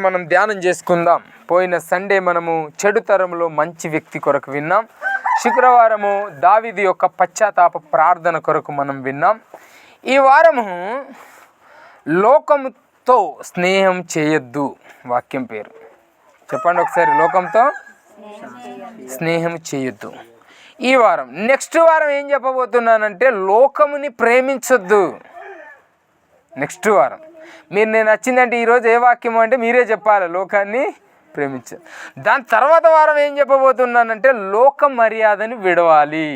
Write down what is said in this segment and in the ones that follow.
మనం ధ్యానం చేసుకుందాం. పోయిన సండే మనము చెడు తరంలో మంచి వ్యక్తి కొరకు విన్నాం. శుక్రవారము దావీదు యొక్క పశ్చాత్తాప ప్రార్థన కొరకు మనం విన్నాం. ఈ వారము లోకముతో స్నేహం చేయొద్దు వాక్యం పేరు చెప్పండి ఒకసారి. లోకంతో స్నేహం చేయొద్దు. ఈ వారం నెక్స్ట్ వారం ఏం చెప్పబోతున్నానంటే లోకముని ప్రేమించొద్దు. నెక్స్ట్ వారం మీరు నేను నచ్చిందంటే ఈరోజు ఏ వాక్యం అంటే మీరే చెప్పాలి. లోకాన్ని ప్రేమించదు. దాని తర్వాత వారం ఏం చెప్పబోతున్నానంటే లోక మర్యాదని విడవాలి.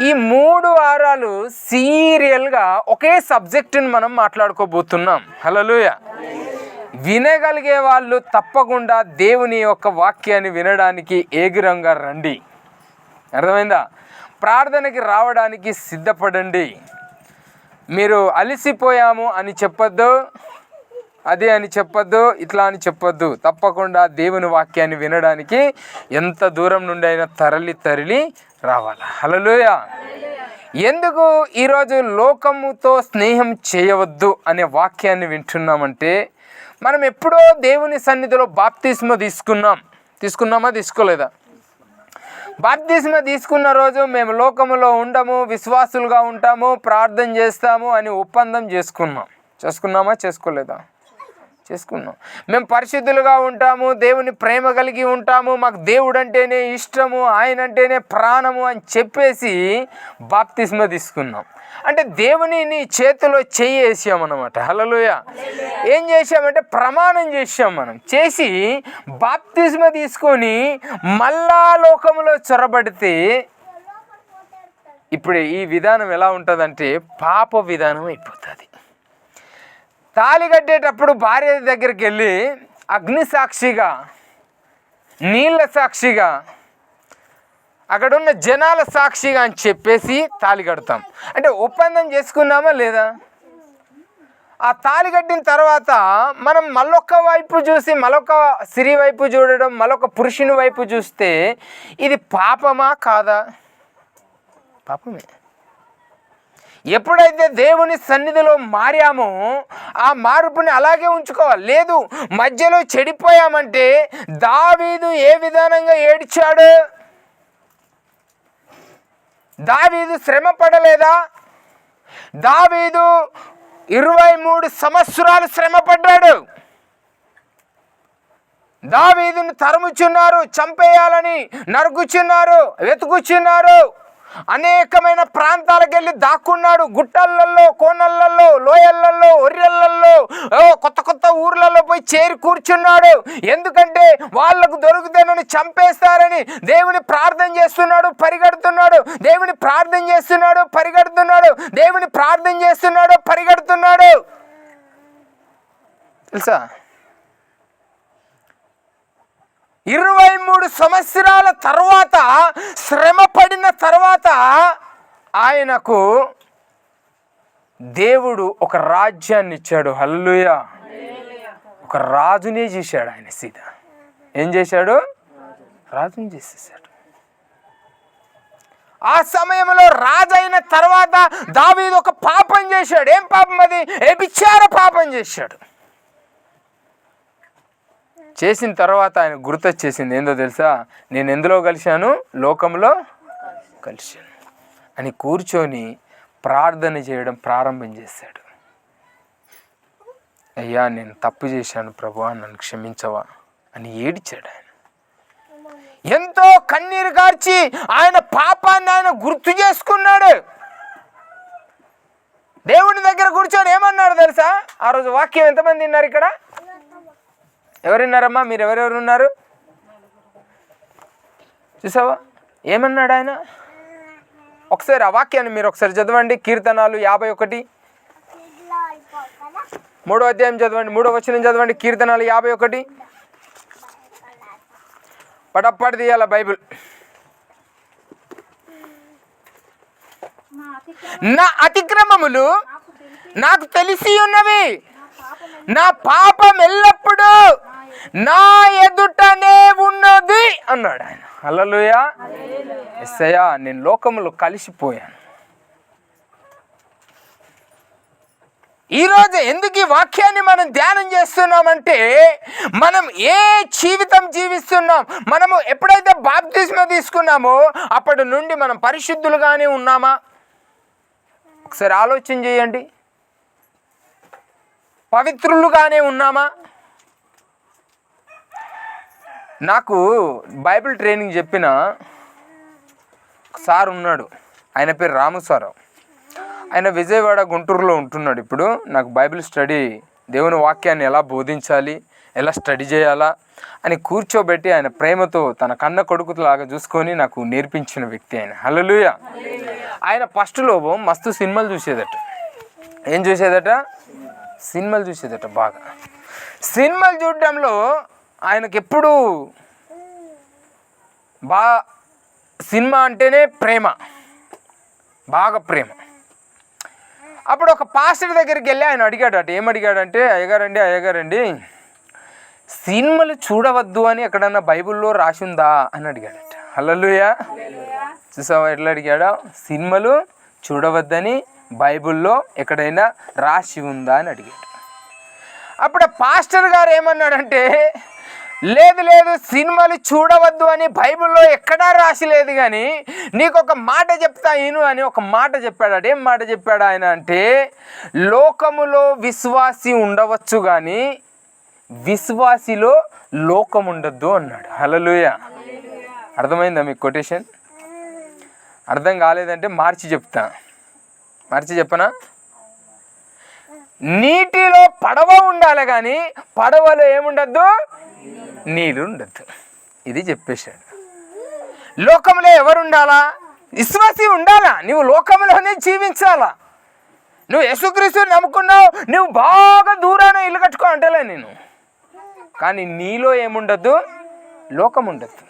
ఈ 3 వారాలు సీరియల్గా ఒకే సబ్జెక్టుని మనం మాట్లాడుకోబోతున్నాం. హల్లెలూయా. వినగలిగే వాళ్ళు తప్పకుండా దేవుని యొక్క వాక్యాన్ని వినడానికి ఏగురంగా రండి. అర్థమైందా? ప్రార్థనకి రావడానికి సిద్ధపడండి. మీరు అలసిపోయాము అని చెప్పొద్దు, అదే అని చెప్పొద్దు, ఇట్లా అని చెప్పొద్దు. తప్పకుండా దేవుని వాక్యాన్ని వినడానికి ఎంత దూరం నుండి అయినా తరలి రావాలి. హల్లెలూయా. ఎందుకు ఈరోజు లోకముతో స్నేహం చేయవద్దు అనే వాక్యాన్ని వింటున్నామంటే మనం ఎప్పుడో దేవుని సన్నిధిలో బాప్తిస్మా తీసుకున్నామా తీసుకోలేదా? బాప్తిస్మా తీసుకున్న రోజు మేము లోకములో ఉండము, విశ్వాసులుగా ఉంటాము, ప్రార్థన చేస్తాము అని ఒప్పందం చేసుకున్నామా చేసుకోలేదా? చేసుకున్నాం. మేము పరిశుద్ధులుగా ఉంటాము, దేవుని ప్రేమ కలిగి ఉంటాము, మాకు దేవుడు అంటేనే ఇష్టము, ఆయన అంటేనే ప్రాణము అని చెప్పేసి బాప్తిస్మా తీసుకున్నాం. అంటే దేవుని నీ చేతిలో చేసామన్నమాట. హల్లెలూయా. ఏం చేసామంటే ప్రమాణం చేసాం. మనం చేసి బాప్తిస్మా తీసుకొని మళ్ళా లోకంలో చొరబడితే ఇప్పుడు ఈ విధానం ఎలా ఉంటుందంటే పాప విధానం అయిపోతుంది. తాళి కట్టేటప్పుడు భార్య దగ్గరికి వెళ్ళి అగ్ని సాక్షిగా, నీళ్ళ సాక్షిగా, అక్కడున్న జనాల సాక్షిగా అని చెప్పేసి తాళి కడతాం. అంటే ఒప్పందం చేసుకున్నామా లేదా? ఆ తాళి కట్టిన తర్వాత మనం మళ్ళొక్క వైపు చూసి మళ్ళొక స్త్రీ వైపు చూడడం, మళ్ళొక పురుషుని వైపు చూస్తే ఇది పాపమా కాదా? పాపమే. ఎప్పుడైతే దేవుని సన్నిధిలో మారామో ఆ మార్పుని అలాగే ఉంచుకోవాలి. లేదు మధ్యలో చెడిపోయామంటే దావీదు ఏ విధానంగా ఏడ్చాడు? దావీదు శ్రమ పడలేదా? దావీదు 23 సంవత్సరాలు శ్రమ పడ్డాడు. దావీదును తరుముచున్నారు, చంపేయాలని నరుకుచున్నారు, వెతుకుచున్నారు. అనేకమైన ప్రాంతాలకు వెళ్ళి దాక్కున్నాడు. గుట్టలలో, కోనలలో, లోయలలో, ఒర్రెలలో, కొత్త ఊర్లలో పోయి చేరి కూర్చున్నాడు. ఎందుకంటే వాళ్ళకు దొరుకుతానని చంపేస్తారని దేవుని ప్రార్థన చేస్తున్నాడు, పరిగెడుతున్నాడు. దేవుని ప్రార్థన చేస్తున్నాడు, పరిగెడుతున్నాడు. దేవుని ప్రార్థన చేస్తున్నాడు, పరిగెడుతున్నాడు. తెలుసా? 23 సంవత్సరాల తర్వాత, శ్రమ పడిన తర్వాత ఆయనకు దేవుడు ఒక రాజ్యాన్ని ఇచ్చాడు. హల్లెలూయా. ఒక రాజునే చేశాడు. ఆయన సీదా ఏం చేశాడు? రాజుని చేసేసాడు. ఆ సమయంలో రాజు అయిన తర్వాత దావీదు ఒక పాపం చేశాడు. ఏం పాపం అది? వ్యభిచార పాపం చేశాడు. చేసిన తర్వాత ఆయన గుర్తొచ్చేసింది. ఏందో తెలుసా? నేను ఎందులో కలిశాను? లోకంలో కలిశాను అని కూర్చొని ప్రార్థన చేయడం ప్రారంభం చేశాడు. అయ్యా నేను తప్పు చేశాను ప్రభువా, నన్ను క్షమించవా అని ఏడ్చాడు. ఆయన ఎంతో కన్నీరు కార్చి ఆయన పాపాన్ని ఆయన గుర్తు చేసుకున్నాడు. దేవుని దగ్గర కూర్చొని ఏమన్నాడు తెలుసా? ఆ రోజు వాక్యం ఎంతమంది విన్నారు? ఇక్కడ ఎవరున్నారమ్మా? మీరు ఎవరెవరు ఉన్నారు? చూసావా ఏమన్నాడు ఆయన? ఒకసారి ఆ వాక్యాన్ని మీరు ఒకసారి చదవండి. కీర్తనాలు 51 3వ అధ్యాయం చదవండి, 3వ వచనం చదవండి. కీర్తనాలు 51 పటప్పటి తీయాల బైబిల్. నా అతిక్రమములు నాకు తెలిసి ఉన్నవి, నా పాపం ఎల్లప్పుడూ నా ఎదుటనే ఉన్నది అన్నాడు ఆయన. హల్లెలూయా. యేసయ్యా నేను లోకములో కలిసిపోయాను, ఈరోజు ఎందుకు ఈ వాక్యాన్ని మనం ధ్యానం చేస్తున్నామంటే, మనం ఏ జీవితం జీవిస్తున్నాం, మనము ఎప్పుడైతే బాప్తిస్మం తీసుకున్నామో అప్పటి నుండి మనం పరిశుద్ధులుగానే ఉన్నామా? ఒకసారి ఆలోచన చేయండి. పవిత్రులుగానే ఉన్నామా? నాకు బైబిల్ ట్రైనింగ్ చెప్పిన సార్ ఉన్నాడు, ఆయన పేరు రామస్వారావు. ఆయన విజయవాడ గుంటూరులో ఉంటున్నాడు. ఇప్పుడు నాకు బైబిల్ స్టడీ, దేవుని వాక్యాన్ని ఎలా బోధించాలి, ఎలా స్టడీ చేయాలా అని కూర్చోబెట్టి ఆయన ప్రేమతో తన కన్న కొడుకులాగా చూసుకొని నాకు నేర్పించిన వ్యక్తి ఆయన. హల్లెలూయా. ఆయన ఫస్ట్లో మస్తు సినిమాలు చూసేదట. ఏం చూసేదట? సినిమాలు చూసేదట. బాగా సినిమాలు చూడడంలో ఆయనకి ఎప్పుడూ సినిమా అంటేనే ప్రేమ, బాగా ప్రేమ. అప్పుడు ఒక పాస్టర్ దగ్గరికి వెళ్ళి ఆయన అడిగాడట. ఏమడిగాడంటే, అయ్యగారండి సినిమాలు చూడవద్దు అని ఎక్కడన్నా బైబిల్లో రాసి ఉందా అని అడిగాడట. హల్లెలూయా. చూసావా ఎట్లా అడిగాడో? సినిమాలు చూడవద్దని బైబిల్లో ఎక్కడైనా రాసి ఉందా అని అడిగాడు. అప్పుడు పాస్టర్ గారు ఏమన్నాడంటే, లేదు సినిమాలు చూడవద్దు అని బైబిల్లో ఎక్కడా రాసి లేదు, కానీ నీకు ఒక మాట చెప్తా ఇను అని ఒక మాట చెప్పాడు. ఏం మాట చెప్పాడు ఆయన అంటే, లోకములో విశ్వాసి ఉండవచ్చు కానీ విశ్వాసిలో లోకం ఉండద్దు అన్నాడు. హల్లెలూయా. అర్థమైందా మీకు కొటేషన్? అర్థం కాలేదంటే మార్చి చెప్పనా? నీటిలో పడవ ఉండాలి కానీ పడవలో ఏముండద్దు? నీళ్ళు ఉండద్దు. ఇది చెప్పేశాడు. లోకంలో ఎవరు ఉండాలా? విశ్వాసి ఉండాలా. నువ్వు లోకంలోనే జీవించాలా. నువ్వు యేసుక్రీస్తుని నమ్ముకున్నావు, నువ్వు బాగా దూరాన ఇల్లు కట్టుకో అంటలే నేను, కానీ నీలో ఏముండద్దు? లోకం ఉండద్దు.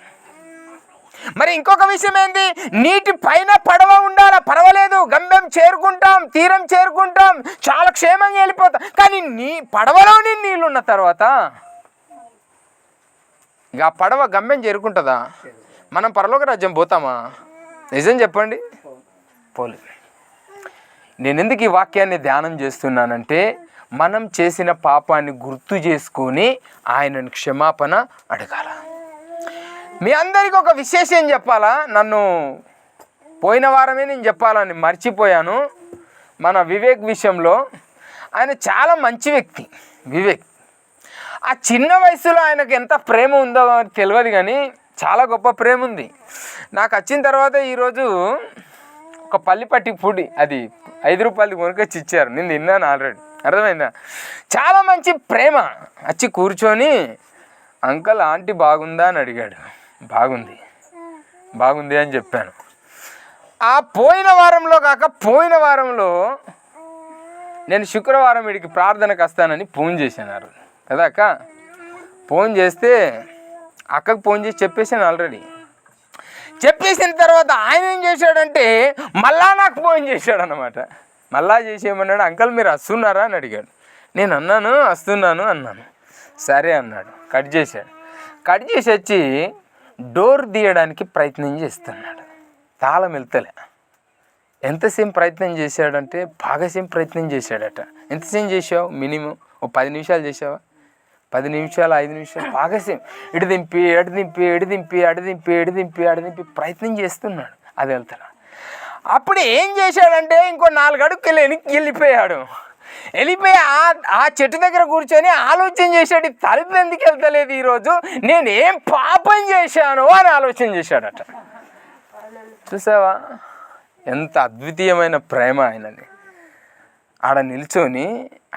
మరి ఇంకొక విషయం ఏంటి? నీటి పైన పడవ ఉండాలా. పర్వాలేదు, గమ్యం చేరుకుంటాం, తీరం చేరుకుంటాం, చాలా క్షేమంగా వెళ్ళిపోతాం. కానీ నీ పడవలోని నీళ్ళు ఉన్న తర్వాత ఇక ఆ పడవ గమ్యం చేరుకుంటుందా? మనం పరలోక రాజ్యం పోతామా? నిజం చెప్పండి, పోలేదు. నేను ఎందుకు ఈ వాక్యాన్ని ధ్యానం చేస్తున్నానంటే, మనం చేసిన పాపాన్ని గుర్తు చేసుకొని ఆయనను క్షమాపణ అడగాల. మీ అందరికీ ఒక విశేషం చెప్పాలా? నన్ను పోయిన వారమే నేను చెప్పాలని మర్చిపోయాను. మన వివేక్ విషయంలో ఆయన చాలా మంచి వ్యక్తి. వివేక్ ఆ చిన్న వయసులో ఆయనకు ఎంత ప్రేమ ఉందో తెలియదు, కానీ చాలా గొప్ప ప్రేమ ఉంది. నాకు వచ్చిన తర్వాత ఈరోజు ఒక పల్లిపట్టి పొడి, అది 5 రూపాయలది కొనుకొచ్చి ఇచ్చారు. నేను తిన్నాను ఆల్రెడీ. అర్థమైందా? చాలా మంచి ప్రేమ. వచ్చి కూర్చొని, అంకల్ ఆంటీ బాగుందా అని అడిగాడు. బాగుంది అని చెప్పాను. ఆ పోయిన వారంలో నేను శుక్రవారం వీడికి ప్రార్థనకు వస్తానని ఫోన్ చేశాను కదా అక్క. ఫోన్ చేస్తే అక్కకు ఫోన్ చేసి చెప్పేసాను ఆల్రెడీ. చెప్పేసిన తర్వాత ఆయన ఏం చేశాడంటే మళ్ళా నాకు ఫోన్ చేశాడు అన్నమాట. మళ్ళా చేసేయమన్నాడు, అంకల్ మీరు వస్తున్నారా అని అడిగాడు. నేను అన్నాను వస్తున్నాను అన్నాను. సరే అన్నాడు. కట్ చేసి వచ్చి డోర్ తీయడానికి ప్రయత్నం చేస్తున్నాడు. తాళం వెళ్తలే. ఎంతసేపు ప్రయత్నం చేశాడంటే బాగాసేపు ప్రయత్నం చేశాడట. ఎంతసేపు చేసావు? మినిమం 10 నిమిషాలు చేసావా? 10 నిమిషాలు, 5 నిమిషాలు బాగాసేపు ఇటు దింపి ప్రయత్నం చేస్తున్నాడు. అది వెళ్తాడు. అప్పుడు ఏం చేశాడంటే ఇంకో 4 అడుగులు వెళ్ళిపోయి ఆ చెట్టు దగ్గర కూర్చొని ఆలోచన చేశాడు, తలుపు ఎందుకు వెళ్తలేదు ఈరోజు, నేను ఏం పాపం చేశాను అని ఆలోచన చేశాడట. చూసావా ఎంత అద్వితీయమైన ప్రేమ ఆయనని. ఆడ నిల్చొని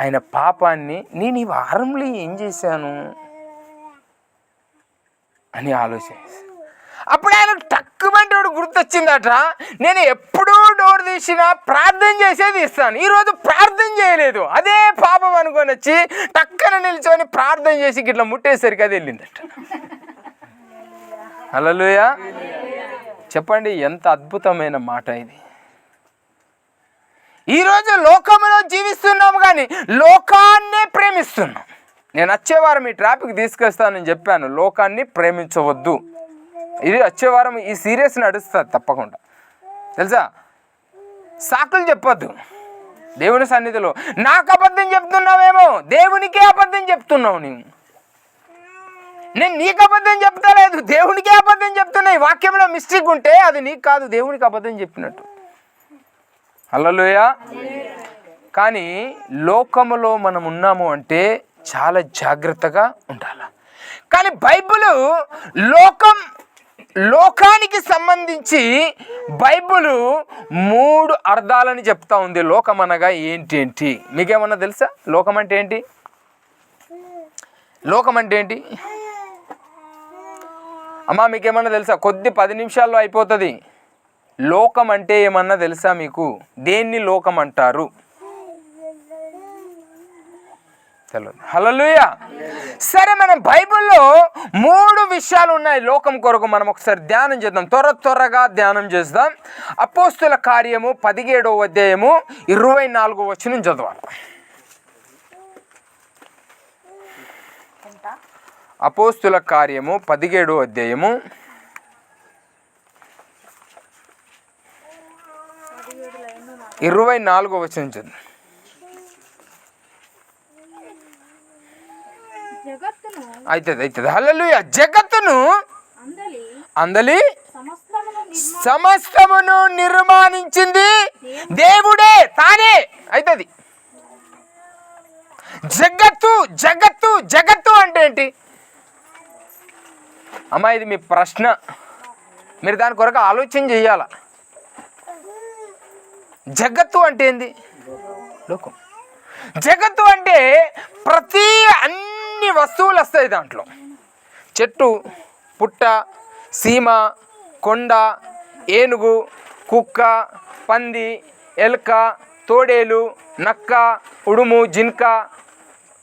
ఆయన పాపాన్ని, నేను ఈ వారంలో ఏం చేశాను అని ఆలోచన. అప్పుడు ఆయన టక్కుమంటే గుర్తొచ్చిందట, నేను ఎప్పుడూ డోర్ తీసినా ప్రార్థన చేసేది ఇస్తాను, ఈరోజు ప్రార్థన చేయలేదు, అదే పాపం అనుకొని వచ్చి టక్కన నిల్చొని ప్రార్థన చేసి గిట్లా ముట్టేసరికి అది వెళ్ళిందట. హల్లెలూయా. చెప్పండి ఎంత అద్భుతమైన మాట ఇది. ఈరోజు లోకంలో జీవిస్తున్నాము కానీ లోకాన్నే ప్రేమిస్తున్నాం. నేను వచ్చేవారం ఈ ట్రాఫిక్ తీసుకొస్తానని చెప్పాను, లోకాన్ని ప్రేమించవద్దు. ఇది వచ్చేవారం ఈ సీరియస్ నడుస్తుంది తప్పకుండా, తెలుసా? సాకులు చెప్పొద్దు. దేవుని సన్నిధిలో. నాకు అబద్ధం చెప్తున్నావేమో, దేవునికే అబద్ధం చెప్తున్నావు నీవు. నేను నీకు అబద్ధం చెప్తలేదు, దేవునికే అబద్ధం చెప్తున్నా. ఈ వాక్యంలో మిస్టేక్ ఉంటే అది నీకు కాదు, దేవునికి అబద్ధం చెప్పినట్టు. హల్లెలూయా. కానీ లోకములో మనం ఉన్నాము అంటే చాలా జాగ్రత్తగా ఉండాలి. కానీ బైబిల్ లోకానికి సంబంధించి బైబిల్ 3 అర్థాలని చెప్తా ఉంది. లోకం అనగా ఏంటి? మీకేమన్నా తెలుసా? లోకం అంటే ఏంటి? లోకం అంటే ఏంటి అమ్మా? మీకేమన్నా తెలుసా? 10 నిమిషాల్లో అయిపోతుంది. లోకం అంటే ఏమన్నా తెలుసా మీకు? దేన్ని లోకం అంటారు? తెలియదు. హల్లెలూయా. సరే, మనం బైబిల్లో 3 విషయాలు ఉన్నాయి లోకం కొరకు. మనం ఒకసారి ధ్యానం చేద్దాం, త్వరగా ధ్యానం చేద్దాం. అపోస్తుల కార్యము 17వ అధ్యాయము 24వ వచనం చదవాలి. అపోస్తుల కార్యము 17వ అధ్యాయము 24వ వచనం చదువు. అవుతుంది. హల్లెలూయా. జగత్తును అందలి సమస్తమును నిర్మాణించింది దేవుడే, తానే. అవుతుంది. జగత్తు అంటే ఏంటి అమ్మా? ఇది మీ ప్రశ్న, మీరు దాని కొరకు ఆలోచన చెయ్యాల. జగత్తు అంటే ఏంది? లోకం. జగత్తు అంటే అన్ని వస్తువులు వస్తాయి దాంట్లో. చెట్టు, పుట్ట, సీమ, కొండ, ఏనుగు, కుక్క, పంది, ఎలుక, తోడేలు, నక్క, ఉడుము, జింక,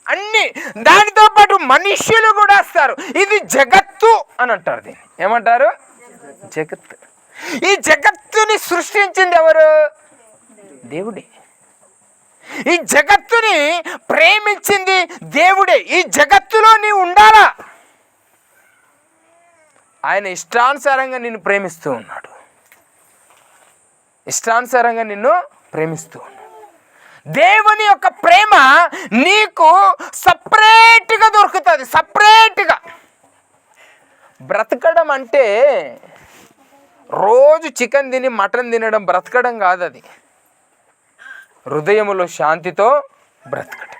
అన్నీ. దానితో పాటు మనుష్యులు కూడా వస్తారు. ఇది జగత్తు అని అంటారు. దీన్ని ఏమంటారు? జగత్తు. ఈ జగత్తుని సృష్టించింది ఎవరు? దేవుడే. ఈ జగత్తుని ప్రేమించింది దేవుడే. ఈ జగత్తులో నీవు ఉండాలా. ఆయన ఇష్టానుసారంగా నిన్ను ప్రేమిస్తూ ఉన్నాడు. ఇష్టానుసారంగా నిన్ను ప్రేమిస్తూ ఉన్నాడు. దేవుని యొక్క ప్రేమ నీకు సపరేట్గా దొరుకుతుంది. సపరేట్గా బ్రతకడం అంటే రోజు చికెన్ తిని మటన్ తినడం బ్రతకడం కాదు. అది హృదయములో శాంతితో బ్రతకడం.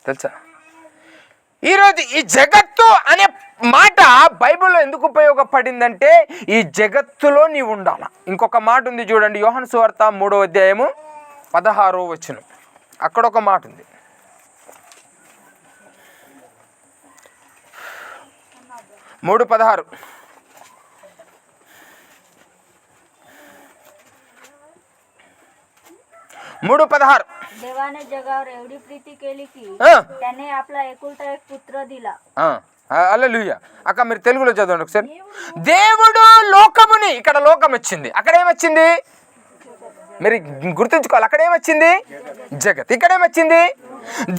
తెలుసా? ఈరోజు ఈ జగత్తు అనే మాట బైబిల్లో ఎందుకు ఉపయోగపడిందంటే ఈ జగత్తులో నీవు ఉండాల. ఇంకొక మాట ఉంది చూడండి, యోహాను సువార్త 3వ అధ్యాయము 16వ వచనం. అక్కడ ఒక మాట ఉంది. మూడు 16. देवाने जगावर एवढी प्रीती केली की त्याने आपला एकुलता एक पुत्र दिला. హల్లెలూయా. అక్క మీరు తెలుగులో చదవండి ఒకసారి. దేవుడు లోకముని, ఇక్కడ లోకం వచ్చింది, అక్కడ ఏమొచ్చింది మీరు గుర్తుంచుకోవాలి. అక్కడ ఏమొచ్చింది? జగత్. ఇక్కడ ఏమొచ్చింది?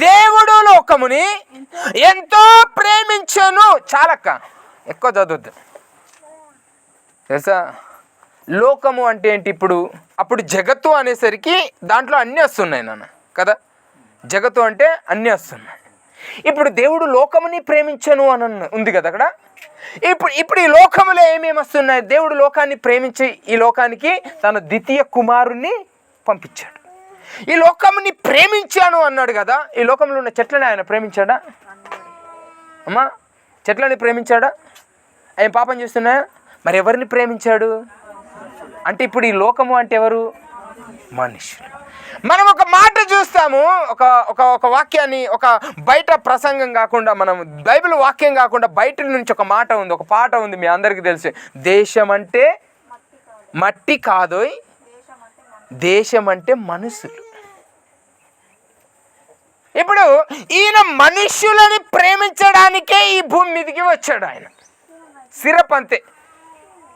దేవుడు లోకముని ఎంతో ప్రేమించాను. చాలక్క, ఎక్కువ చదవద్దు. తెలుసా లోకము అంటే ఏంటి? అప్పుడు జగత్తు అనేసరికి దాంట్లో అన్నీ వస్తున్నాయి నాన్న కదా. జగత్తు అంటే అన్నీ వస్తున్నాయి. ఇప్పుడు దేవుడు లోకముని ప్రేమించను అని ఉంది కదా అక్కడ. ఇప్పుడు ఈ లోకములో ఏమేమి వస్తున్నాయి? దేవుడు లోకాన్ని ప్రేమించి ఈ లోకానికి తన ద్వితీయ కుమారుణ్ణి పంపించాడు. ఈ లోకముని ప్రేమించాను అన్నాడు కదా. ఈ లోకంలో ఉన్న చెట్లని ఆయన ప్రేమించాడా అమ్మా? చెట్లని ప్రేమించాడా? ఆయన పాపం చేస్తున్నాయా? మరి ఎవరిని ప్రేమించాడు అంటే ఇప్పుడు ఈ లోకము అంటే ఎవరు? మనుషులు. మనం ఒక మాట చూస్తాము, ఒక వాక్యాన్ని, ఒక బయట ప్రసంగం కాకుండా, మనం బైబిల్ వాక్యం కాకుండా బయట నుంచి ఒక మాట ఉంది, ఒక పాట ఉంది, మీ అందరికీ తెలుసు. దేశం అంటే మట్టి కాదోయ్, దేశం అంటే మనుషులు. ఇప్పుడు ఈయన మనుష్యులని ప్రేమించడానికే ఈ భూమి మీదకి వచ్చాడు ఆయన. సిరప్ అంతే.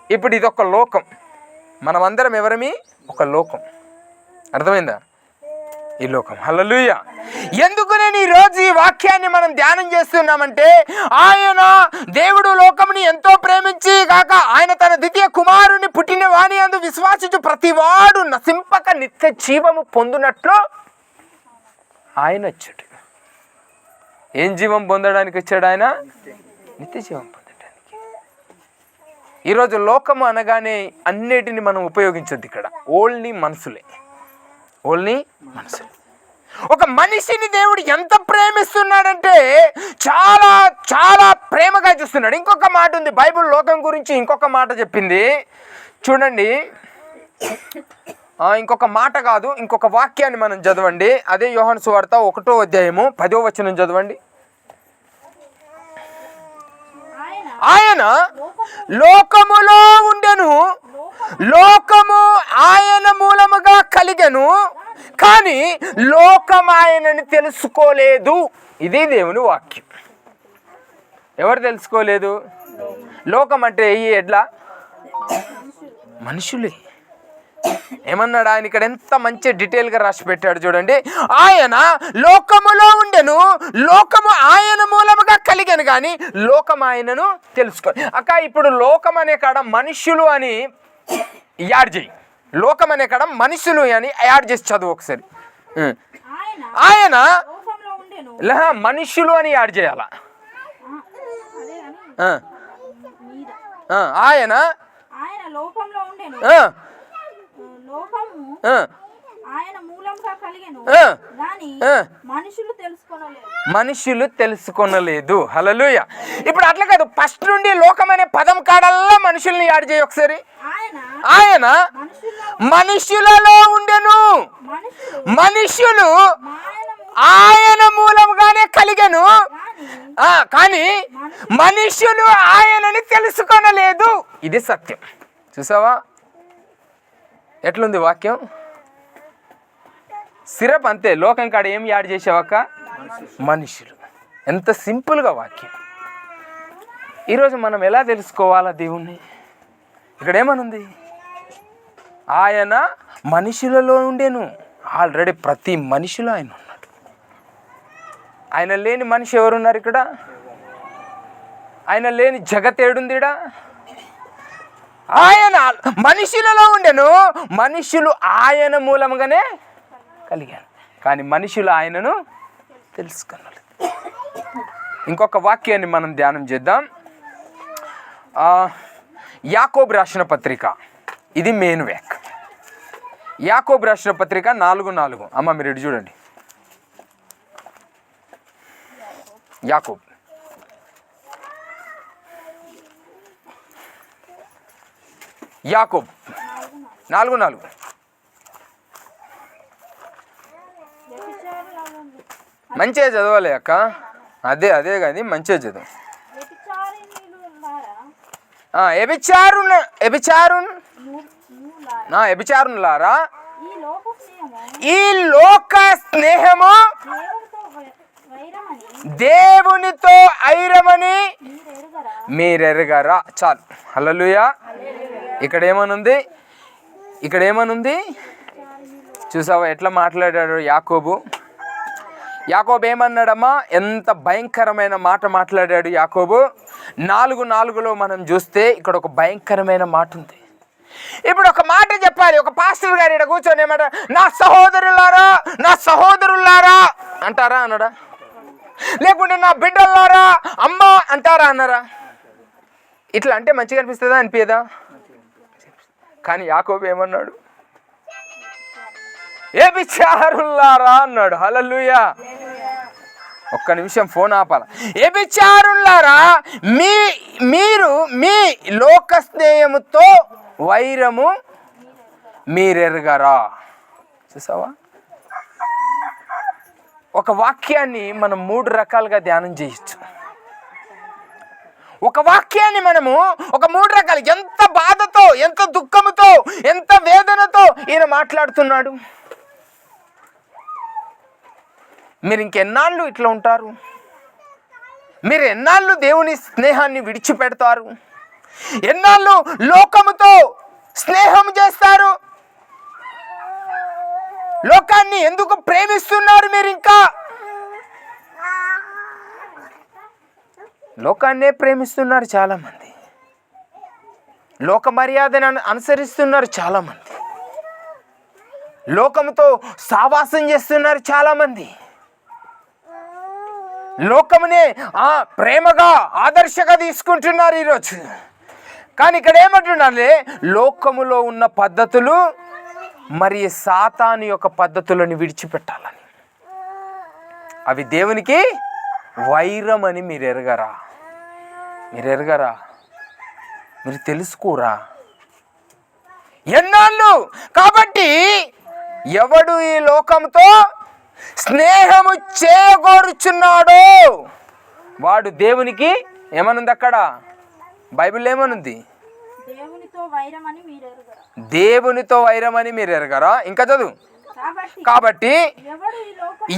ఇప్పుడు ఇది ఒక లోకం, మనమందరం ఎవరమి? ఒక లోకం. అర్థమైందా? ఈ లోకం. హల్లెలూయా. ఎందుకు నేను ఈరోజు ఈ వాక్యాన్ని మనం ధ్యానం చేస్తున్నామంటే, ఆయన దేవుడు లోకముని ఎంతో ప్రేమించి కాక ఆయన తన ద్వితీయ కుమారుని పుట్టిన వాని అందు విశ్వాసించు ప్రతివాడు నశింపక నిత్య జీవము పొందునట్లు ఆయన వచ్చాడు. ఏం జీవం పొందడానికి వచ్చాడు ఆయన? నిత్య జీవం పొందడానికి. ఈరోజు లోకము అనగానే అన్నిటిని మనం ఉపయోగించొద్దు. ఇక్కడ ఓన్లీ మనసులే. ఒక మనిషిని దేవుడు ఎంత ప్రేమిస్తున్నాడంటే చాలా చాలా ప్రేమగా చూస్తున్నాడు. ఇంకొక మాట ఉంది బైబిల్ లోకం గురించి, ఇంకొక మాట చెప్పింది చూడండి. ఇంకొక మాట కాదు, ఇంకొక వాక్యాన్ని మనం చదవండి. అదే యోహాను సువార్త 1వ అధ్యాయము 10వ వచనం చదవండి. ఆయన లోకములో ఉండెను, లోకము ఆయన మూలముగా కలిగెను, కానీ లోకం ఆయనని తెలుసుకోలేదు. ఇది దేవుని వాక్యం. ఎవరు తెలుసుకోలేదు? లోకం అంటే ఎడ్లా మనుషులే. ఏమన్నాడు ఆయన? ఇక్కడ ఎంత మంచి డీటెయిల్గా రాసి పెట్టాడు చూడండి. ఆయన లోకములో ఉండెను, లోకము ఆయన మూలముగా కలిగాను, కానీ లోకం ఆయనను తెలుసుకో. అక్క ఇప్పుడు లోకం అనే కాడ మనుషులు అని యాడ్ చేయి. లోకం అనే కాడ మనుషులు అని యాడ్ చేసి చదువు ఒకసారి. ఆయన మనుషులు అని యాడ్ చేయాల. ఆయన మనుషులు తెలుసుకొనలేదు. హల్లెలూయా. ఇప్పుడు అట్లా కాదు, ఫస్ట్ నుండి లోకం అనే పదం కాడల్లా మనుషుల్ని యాడ్ చేయి ఒకసారి. ఆయన మనుషులలో ఉండెను, మనుషులు ఆయన మూలంగానే కలిగెను, కానీ మనుషులు ఆయనని తెలుసుకొనలేదు. ఇది సత్యం. చూసావా ఎట్లుంది వాక్యం? సిరప్ అంతే. లోకం కాడ ఏం యాడ్ చేసావక్క? మనుషులు. ఎంత సింపుల్గా వాక్యం. ఈరోజు మనం ఎలా తెలుసుకోవాలా దేవుణ్ణి? ఇక్కడ ఏమనుంది? ఆయన మనుషులలో ఉండేను. ఆల్రెడీ ప్రతి మనిషిలో ఆయన ఉన్నాడు. ఆయన లేని మనిషి ఎవరున్నారు ఇక్కడ? ఆయన లేని జగత్ ఏడుందిడా? ఆయన మనుషులలో ఉండెను, మనుషులు ఆయన మూలంగానే కలిగాను, కానీ మనుషులు ఆయనను తెలుసుకున్నారు. ఇంకొక వాక్యాన్ని మనం ధ్యానం చేద్దాం. యాకోబు రాసిన పత్రిక, ఇది మెయిన్ వ్యాక్. యాకోబు రాసిన పత్రిక 4:4. అమ్మ మీరు ఇటు చూడండి. యాకోబు యాకోబు 4:4. మంచిగా చదవాలి అక్క. అదే కానీ మంచిగా చదువు. ఎబిచారులారా, ఈ లోక స్నేహము దేవునితో ఐరమని మీరెరగరా. చాలు. హల్లెలూయా. ఇక్కడ ఏమనుంది? చూసావా ఎట్లా మాట్లాడాడు యాకోబు? యాకోబు ఏమన్నాడమ్మా? ఎంత భయంకరమైన మాట మాట్లాడాడు యాకోబు. 4:4లో మనం చూస్తే ఇక్కడ ఒక భయంకరమైన మాట ఉంది. ఇప్పుడు ఒక మాట చెప్పాలి. ఒక పాస్టర్ గారు ఇక్కడ కూర్చొని ఏమంటారు? నా సహోదరులారా అంటారా అన్నాడా? లేకుంటే నా బిడ్డలారా అమ్మ అంటారా అన్నారా? ఇట్లా అంటే మంచిగా అనిపిస్తుందా అనిపించదా? కానీ యాకోబు ఏమన్నాడు? వ్యభిచారులారా అన్నాడు. హల్లెలూయా. ఒక్క నిమిషం ఫోన్ ఆపాల. వ్యభిచారులారా, మీరు మీ లోక స్నేహముతో వైరము మీరెరగరా. చూసావా? ఒక వాక్యాన్ని మనం 3 రకాలుగా ధ్యానం చేయొచ్చు. ఒక వాక్యాన్ని మనము ఒక 3 రకాలు, ఎంత బాధతో, ఎంత దుఃఖముతో, ఎంత వేదనతో ఈయన మాట్లాడుతున్నాడు. మీరు ఇంకెన్నాళ్ళు ఇట్లా ఉంటారు? మీరు ఎన్నాళ్ళు దేవుని స్నేహాన్ని విడిచిపెడతారు? ఎన్నాళ్ళు లోకముతో స్నేహం చేస్తారు? లోకాన్ని ఎందుకు ప్రేమిస్తున్నారు మీరు? ఇంకా లోకాన్నే ప్రేమిస్తున్నారు చాలామంది. లోక మర్యాదను అనుసరిస్తున్నారు చాలామంది. లోకంతో సావాసం చేస్తున్నారు చాలామంది. లోకమునే ప్రేమగా ఆదర్శంగా తీసుకుంటున్నారు ఈరోజు. కానీ ఇక్కడ ఏమంటున్నారులే, లోకములో ఉన్న పద్ధతులు మరి సాతాను యొక్క పద్ధతులను విడిచిపెట్టాలని. అవి దేవునికి వైరం అని మీరు ఎరగరా? మీరు తెలుసుకోరా? ఎన్నాళ్ళు? కాబట్టి ఎవడు ఈ లోకంతో స్నేహము చేయగోరుచున్నాడో వాడు దేవునికి ఏమనుంది? అక్కడ బైబిల్ ఏమనుంది? దేవునితో వైరం అని మీరు ఎరగరా? ఇంకా చదువు. కాబట్టి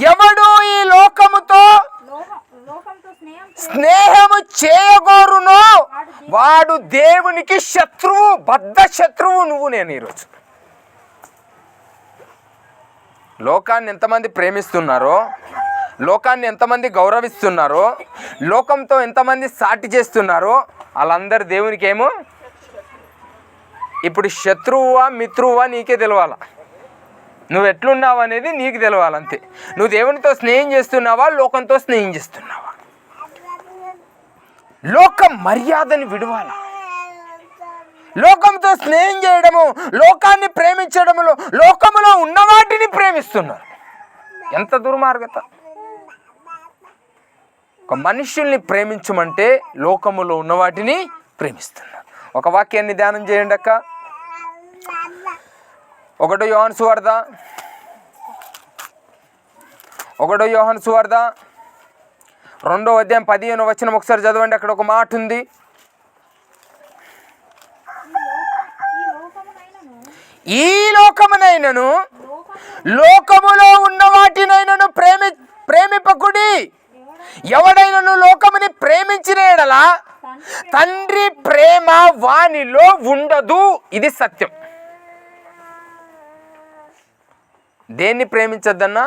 ఎవడు ఈ లోకముతో స్నేహము చేయగోరునో వాడు దేవునికి శత్రువు, బద్ధ శత్రువు. నువ్వు నేను ఈరోజు లోకాన్ని ఎంతమంది ప్రేమిస్తున్నారో, లోకాన్ని ఎంతమంది గౌరవిస్తున్నారో, లోకంతో ఎంతమంది సాటి చేస్తున్నారో వాళ్ళందరూ దేవునికి ఏమో ఇప్పుడు శత్రువువా మిత్రువా నీకే తెలవాలా. నువ్వు ఎట్లున్నావు అనేది నీకు తెలవాలంతే. నువ్వు దేవునితో స్నేహం చేస్తున్నావా, లోకంతో స్నేహం చేస్తున్నావా? లోక మర్యాదని విడవాలా. లోకంతో స్నేహం చేయడము, లోకాన్ని ప్రేమించడములో లోకములో ఉన్న వాటిని ప్రేమిస్తున్నారు. ఎంత దుర్మార్గత! ఒక మనుషుల్ని ప్రేమించమంటే లోకములో ఉన్న వాటిని ప్రేమిస్తున్నారు. ఒక వాక్యాన్ని ధ్యానం చేయండి అక్క. 1 యోహాను సువార్త 2వ అధ్యాయం 15వ వచనం ఒకసారి చదవండి. అక్కడ ఒక మాట ఉంది. ఈ లోకమునైనను లోకములో ఉన్న వాటినైనను ప్రేమిపకుడి. ఎవడైనను లోకముని ప్రేమించిన ఎడల తండ్రి ప్రేమ వానిలో ఉండదు. ఇది సత్యం. దేన్ని ప్రేమించద్దన్నా?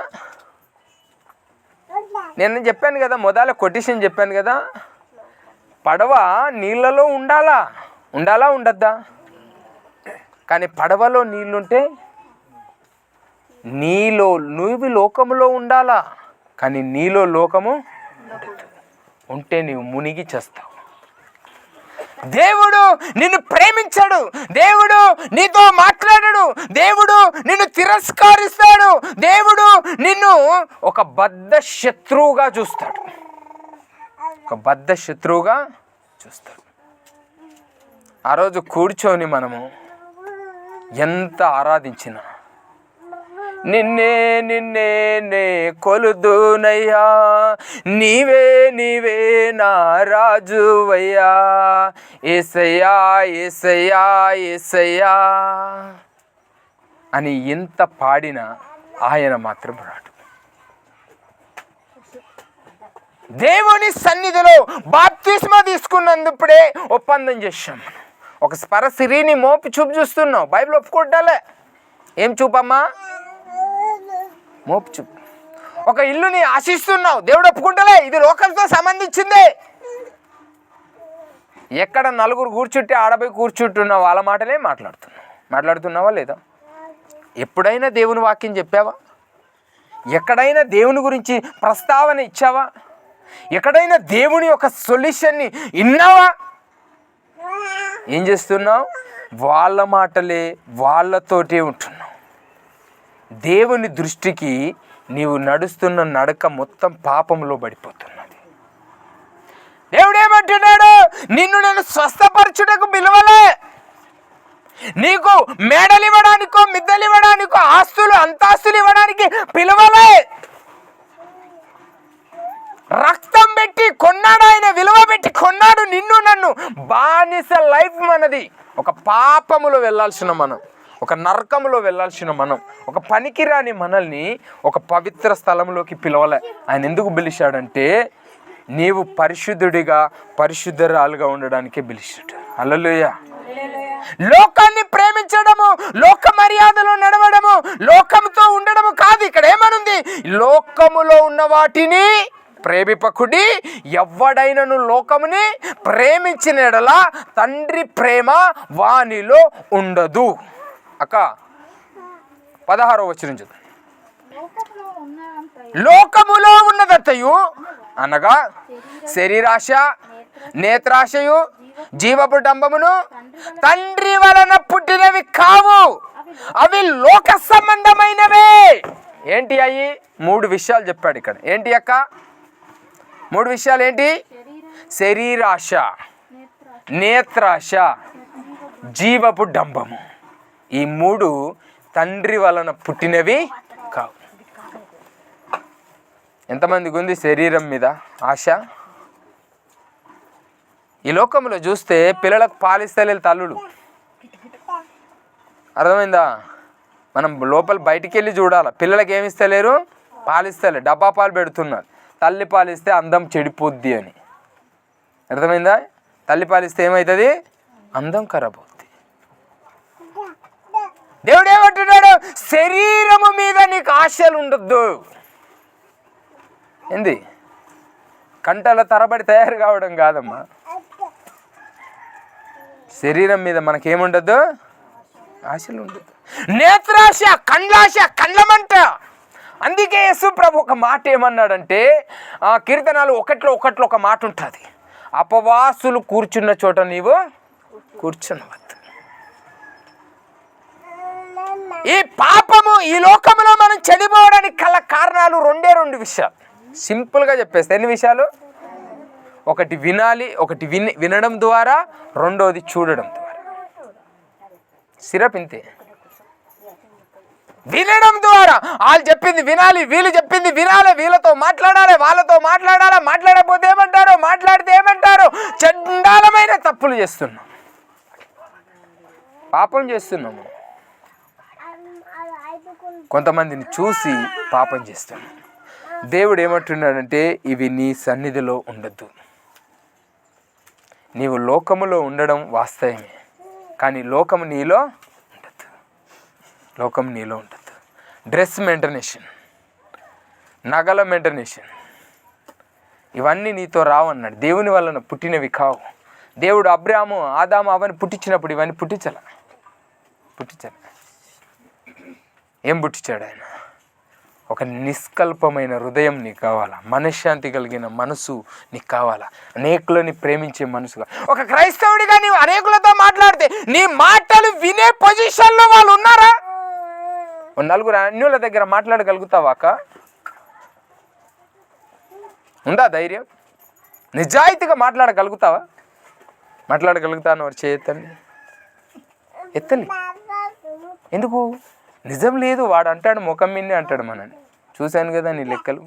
నేను చెప్పాను కదా, మొదల కొటేషన్ చెప్పాను కదా, పడవ నీళ్ళలో ఉండాలా ఉండద్దా? కానీ పడవలో నీళ్ళుంటే నువ్వు లోకములో ఉండాలా, కానీ నీలో లోకము ఉంటే నీవు మునిగి చేస్తావు. దేవుడు నిన్ను ప్రేమించాడు, దేవుడు నీతో మాట్లాడాడు, దేవుడు నిన్ను తిరస్కరిస్తాడు, దేవుడు నిన్ను ఒక బద్ధ శత్రువుగా చూస్తాడు. ఆ రోజు కూర్చొని మనము ఎంత ఆరాధించినా నిన్నే నే కొలుదునయ్యా, నీవే నా రాజువయ్యా, యేసయ్యా యేసయ్యా యేసయ్యా అని ఎంత పాడినా ఆయన మాత్రం రాడు. దేవుని సన్నిధిలో బాప్తిస్మా తీసుకున్నందుప్పుడే ఒప్పందం చేశాం. మనం ఒక స్పరశిరీని మోపి చూస్తున్నావు. బైబిల్ ఒప్పుకుంటాలే. ఏం చూపమ్మా? మోపు చూపు. ఒక ఇల్లుని ఆశిస్తున్నావు, దేవుడు ఒప్పుకుంటలే. ఇది లోకంతో సంబంధించిందే. ఎక్కడ నలుగురు కూర్చుంటే ఆడపోయి కూర్చుంటున్నావు, వాళ్ళ మాటలే మాట్లాడుతున్నావా లేదా? ఎప్పుడైనా దేవుని వాక్యం చెప్పావా? ఎక్కడైనా దేవుని గురించి ప్రస్తావన ఇచ్చావా? ఎక్కడైనా దేవుని యొక్క సొల్యూషన్ని విన్నావా? ఏం చేస్తున్నావు? వాళ్ళ మాటలే, వాళ్ళతోటే ఉంటున్నావు. దేవుని దృష్టికి నీవు నడుస్తున్న నడక మొత్తం పాపంలో పడిపోతున్నది. దేవుడు ఏమంటున్నాడు? నిన్ను నేను స్వస్థపరచుటకు పిలవలే, నీకు మేడలు ఇవ్వడానికో మిద్దెలు ఇవ్వడానికో అంతాస్తులు ఇవ్వడానికి పిలవలే. రక్తం పెట్టి కొన్నాడు ఆయన, విలువ పెట్టి కొన్నాడు నిన్ను నన్ను. బానిస లైఫ్ మనది. ఒక పాపములో వెళ్ళాల్సిన మనం, ఒక నరకములో వెళ్ళాల్సిన మనం, ఒక పనికిరాని మనల్ని ఒక పవిత్ర స్థలంలోకి పిలవలే. ఆయన ఎందుకు పిలిచాడంటే నీవు పరిశుద్ధుడిగా పరిశుద్ధరాలుగా ఉండడానికే పిలిచాడు. హల్లెలూయా. లోకాన్ని ప్రేమించడము, లోక మర్యాదలో నడవడము, లోకంతో ఉండడము కాదు. ఇక్కడ ఏమనుంది? లోకములో ఉన్న వాటిని ప్రేమిపకుడి, ఎవ్వడైనను లోకముని ప్రేమించిన యెడల తండ్రి ప్రేమ వానిలో ఉండదు. అక్క 16వ వచనం చదువు. లోకములో ఉన్నదంతయు అనగా శరీరాశ, నేత్రాశయు, జీవపు డంబమును తండ్రి వలన పుట్టినవి కావు, అవి లోక సంబంధమైనవే. ఏంటి అయ్యి? 3 విషయాలు చెప్పాడు ఇక్కడ. ఏంటి అక్క 3 విషయాలు? ఏంటి? శరీరాశ, నేత్రాశ, జీవపు డంబము. ఈ 3 తండ్రి వలన పుట్టినవి కావు. ఎంతమందికి ఉంది శరీరం మీద ఆశ? ఈ లోకంలో చూస్తే పిల్లలకు పాలిస్తలేదు తల్లులు. అర్థమైందా? మనం లోపల బయటికి వెళ్ళి చూడాలి. పిల్లలకి ఏమి ఇస్తలేరు? పాలిస్తలే, డబ్బా పాలు పెడుతున్నారు. తల్లి పాలిస్తే అందం చెడిపోద్ది అని. అర్థమైందా? తల్లి పాలిస్తే ఏమవుతుంది? అందం ఖరాబ్ అవుద్ది. దేవుడు ఏమంటున్నాడు? శరీరము మీద నీకు ఆశలు ఉండొద్దు. ఏంది? కంటల తరబడి తయారు కావడం కాదమ్మా. శరీరం మీద మనకేముండద్దు? ఆశలు ఉండద్దు. నేత్రాశ, కండ్లాశ, కండ్లమంట. అందుకే యేసు ప్రభు ఒక మాట ఏమన్నాడంటే, కీర్తనాలు 1:1 ఒక మాట ఉంటుంది. అపవాసులు కూర్చున్న చోట నీవు కూర్చున్నవద్దు. ఈ పాపము ఈ లోకంలో మనం చెడిపోవడానికి కల కారణాలు 2 విషయాలు. సింపుల్గా చెప్పేస్తే ఎన్ని విషయాలు? ఒకటి వినాలి, ఒకటి వినడం ద్వారా, రెండోది చూడడం ద్వారా. సిరప్ ఇంతే. వినడం ద్వారా వాళ్ళు చెప్పింది వినాలి, వీళ్ళు చెప్పింది వినాలి, వీళ్ళతో మాట్లాడాలి, వాళ్ళతో మాట్లాడాలి. మాట్లాడకపోతే ఏమంటారో, మాట్లాడితే ఏమంటారో, చండాలమైన తప్పులు చేస్తున్నాం, పాపం చేస్తున్నాము. కొంతమందిని చూసి పాపం చేస్తున్నాం. దేవుడు ఏమంటున్నాడంటే, ఇవి నీ సన్నిధిలో ఉండద్దు. నీవు లోకములో ఉండడం వాస్తవమే, కానీ లోకము నీలో ఉండద్దు. లోకం నీలో ఉండద్దు. డ్రెస్ మెయింటెనేషన్, నగల మెయింటెనేషన్, ఇవన్నీ నీతో రావు అన్నాడు. దేవుని వలన పుట్టినవి కావు. దేవుడు అబ్రాహాము, ఆదాము అవన్నీ పుట్టించినప్పుడు ఇవన్నీ పుట్టించాల. ఏం పుట్టించాడు ఆయన? ఒక నిష్కల్పమైన హృదయం నీకు కావాలా, మనశ్శాంతి కలిగిన మనసు నీకు కావాలా, అనేకులని ప్రేమించే మనసుగా. ఒక క్రైస్తవుడిగా నీవు అనేకులతో మాట్లాడితే నీ మాటలు వినే పొజిషన్లో వాళ్ళు ఉన్నారా? 4 అన్యుల దగ్గర మాట్లాడగలుగుతావా అక్క? ఉందా ధైర్యం? నిజాయితీగా మాట్లాడగలుగుతావా? మాట్లాడగలుగుతాను వారు చేయొద్దండి, ఎత్తండి. ఎందుకు? నిజం లేదు. వాడు అంటాడు, ముఖం మిన్నే అంటాడు. మనని చూశాను కదా నీ లెక్కలు.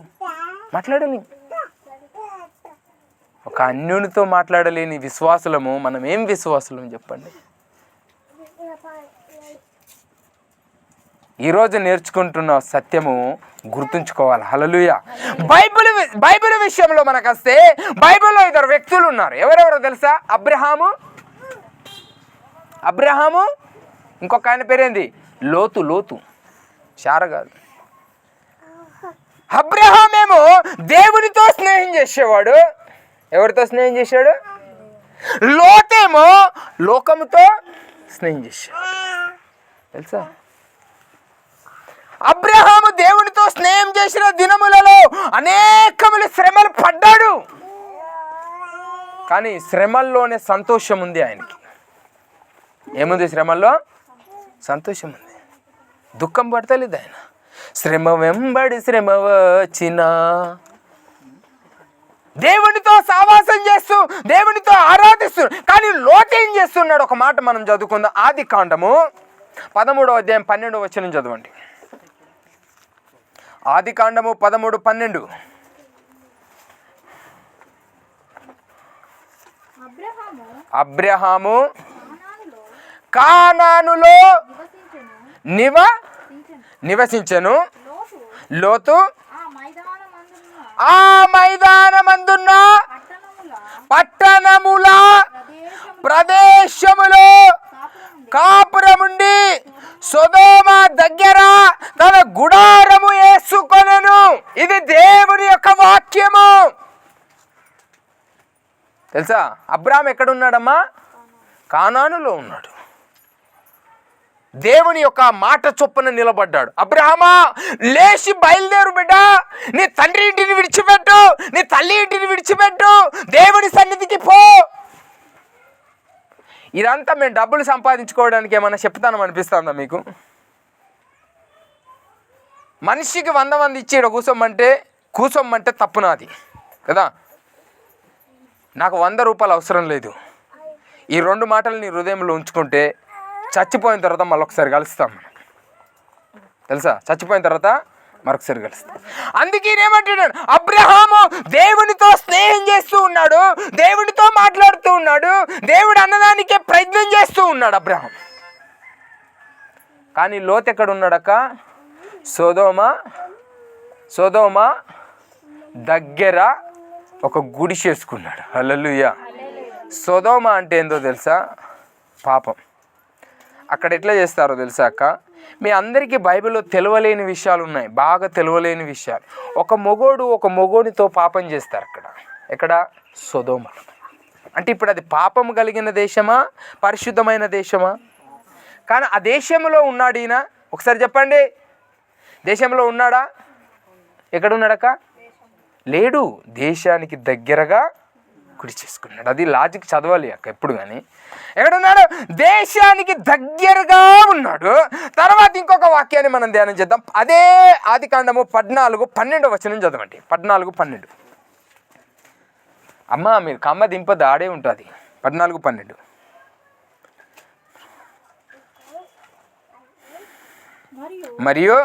మాట్లాడలేని ఒక అన్యునితో మాట్లాడలేని విశ్వాసులము మనం ఏం విశ్వాసులం చెప్పండి? ఈరోజు నేర్చుకుంటున్న సత్యము గుర్తుంచుకోవాలి. హల్లెలూయా. బైబిల్ విషయంలో మనకు వస్తే, బైబిల్లో 2 వ్యక్తులు ఉన్నారు. ఎవరెవరో తెలుసా? అబ్రహాము, ఇంకొక ఆయన పేరేంది? లోతు. శార కాదు. అబ్రహామేమో దేవునితో స్నేహం చేసేవాడు. ఎవరితో స్నేహం చేశాడు? లోతేమో లోకముతో స్నేహం చేశాడు. తెలుసా? అబ్రహాము దేవునితో స్నేహం చేసిన దినములలో అనేకములు శ్రమలు పడ్డాడు. కానీ శ్రమల్లోనే సంతోషం ఉంది ఆయనకి. ఏముంది శ్రమల్లో? సంతోషం ఉంది. దుఃఖం పడతలేదు ఆయన. శ్రమ వెంబడి శ్రమ వచ్చినా దేవునితో సావాసం చేస్తూ, దేవునితో ఆరాధిస్తూ. కానీ లోతు ఏం చేస్తున్నాడు? ఒక మాట మనం చదువుకుందాం. ఆదికాండము 13వ అధ్యాయం 12వ వచనం చదవండి. ఆదికాండము 13:12. అబ్రహాము కానానులో నివసించెను. లోతు ఆ మైదానమందున్న పట్టణముల ప్రదేశములో తెలుసా? అబ్రాహాం ఎక్కడున్నాడమ్మా? కానానులో ఉన్నాడు. దేవుని యొక్క మాట చొప్పున నిలబడ్డాడు. అబ్రహామా, లేచి బయలుదేరు బిడ్డ, నీ తండ్రి ఇంటిని విడిచిపెట్టు, నీ తల్లి ఇంటిని విడిచిపెట్టు, దేవుని సన్నిధికి పో. ఇదంతా మేము డబ్బులు సంపాదించుకోవడానికి ఏమన్నా చెప్తాను అనిపిస్తుందా మీకు? మనిషికి 100 మంది ఇచ్చి ఇక్కడ కూసోమ్మంటే తప్పు నాది కదా. నాకు 100 రూపాయలు అవసరం లేదు. ఈ 2 మాటలు నీ హృదయంలో ఉంచుకుంటే చచ్చిపోయిన తర్వాత మళ్ళొకసారి కలుస్తాం మనం. తెలుసా? చచ్చిపోయిన తర్వాత మరొకసారి కలుస్తాం. అందుకే ఏమంటున్నాడు? అబ్రహాము దేవునితో స్నేహం చేస్తూ ఉన్నాడు, దేవునితో మాట్లాడుతూ ఉన్నాడు, దేవుడు అన్నదానికే ప్రయత్నం చేస్తూ ఉన్నాడు అబ్రహాం. కానీ లోతు ఎక్కడ ఉన్నాడక్క? సొదొమ దగ్గర ఒక గుడి చేసుకున్నాడు. హల్లెలూయా. సొదొమ అంటే ఏందో తెలుసా? పాపం. అక్కడ ఎట్లా చేస్తారో తెలుసా అక్క? మీ అందరికీ బైబిల్లో తెలియలేని విషయాలు ఉన్నాయి, బాగా తెలియలేని విషయాలు. ఒక మొగోడితో పాపం చేస్తారు అక్కడ. ఎక్కడ? సొదొమలో. అంటే ఇప్పుడు అది పాపం కలిగిన దేశమా, పరిశుద్ధమైన దేశమా? కానీ ఆ దేశంలో ఉన్నాడు ఈయన. ఒకసారి చెప్పండి, దేశంలో ఉన్నాడా? ఎక్కడున్నాడక్క? లేడు. దేశానికి దగ్గరగా గుడి చేసుకున్నాడు. అది లాజిక్ చదవాలి అక్క ఎప్పుడు కానీ. ఎక్కడున్నాడు? దేశానికి దగ్గరగా ఉన్నాడు. తర్వాత ఇంకొక వాక్యాన్ని మనం ధ్యానం చేద్దాం. అదే ఆదికాండము 14:12 చదవండి. 14:12. అమ్మ మీరు కమ్మ దింపదు, ఆడే ఉంటుంది. 14:12. మరియు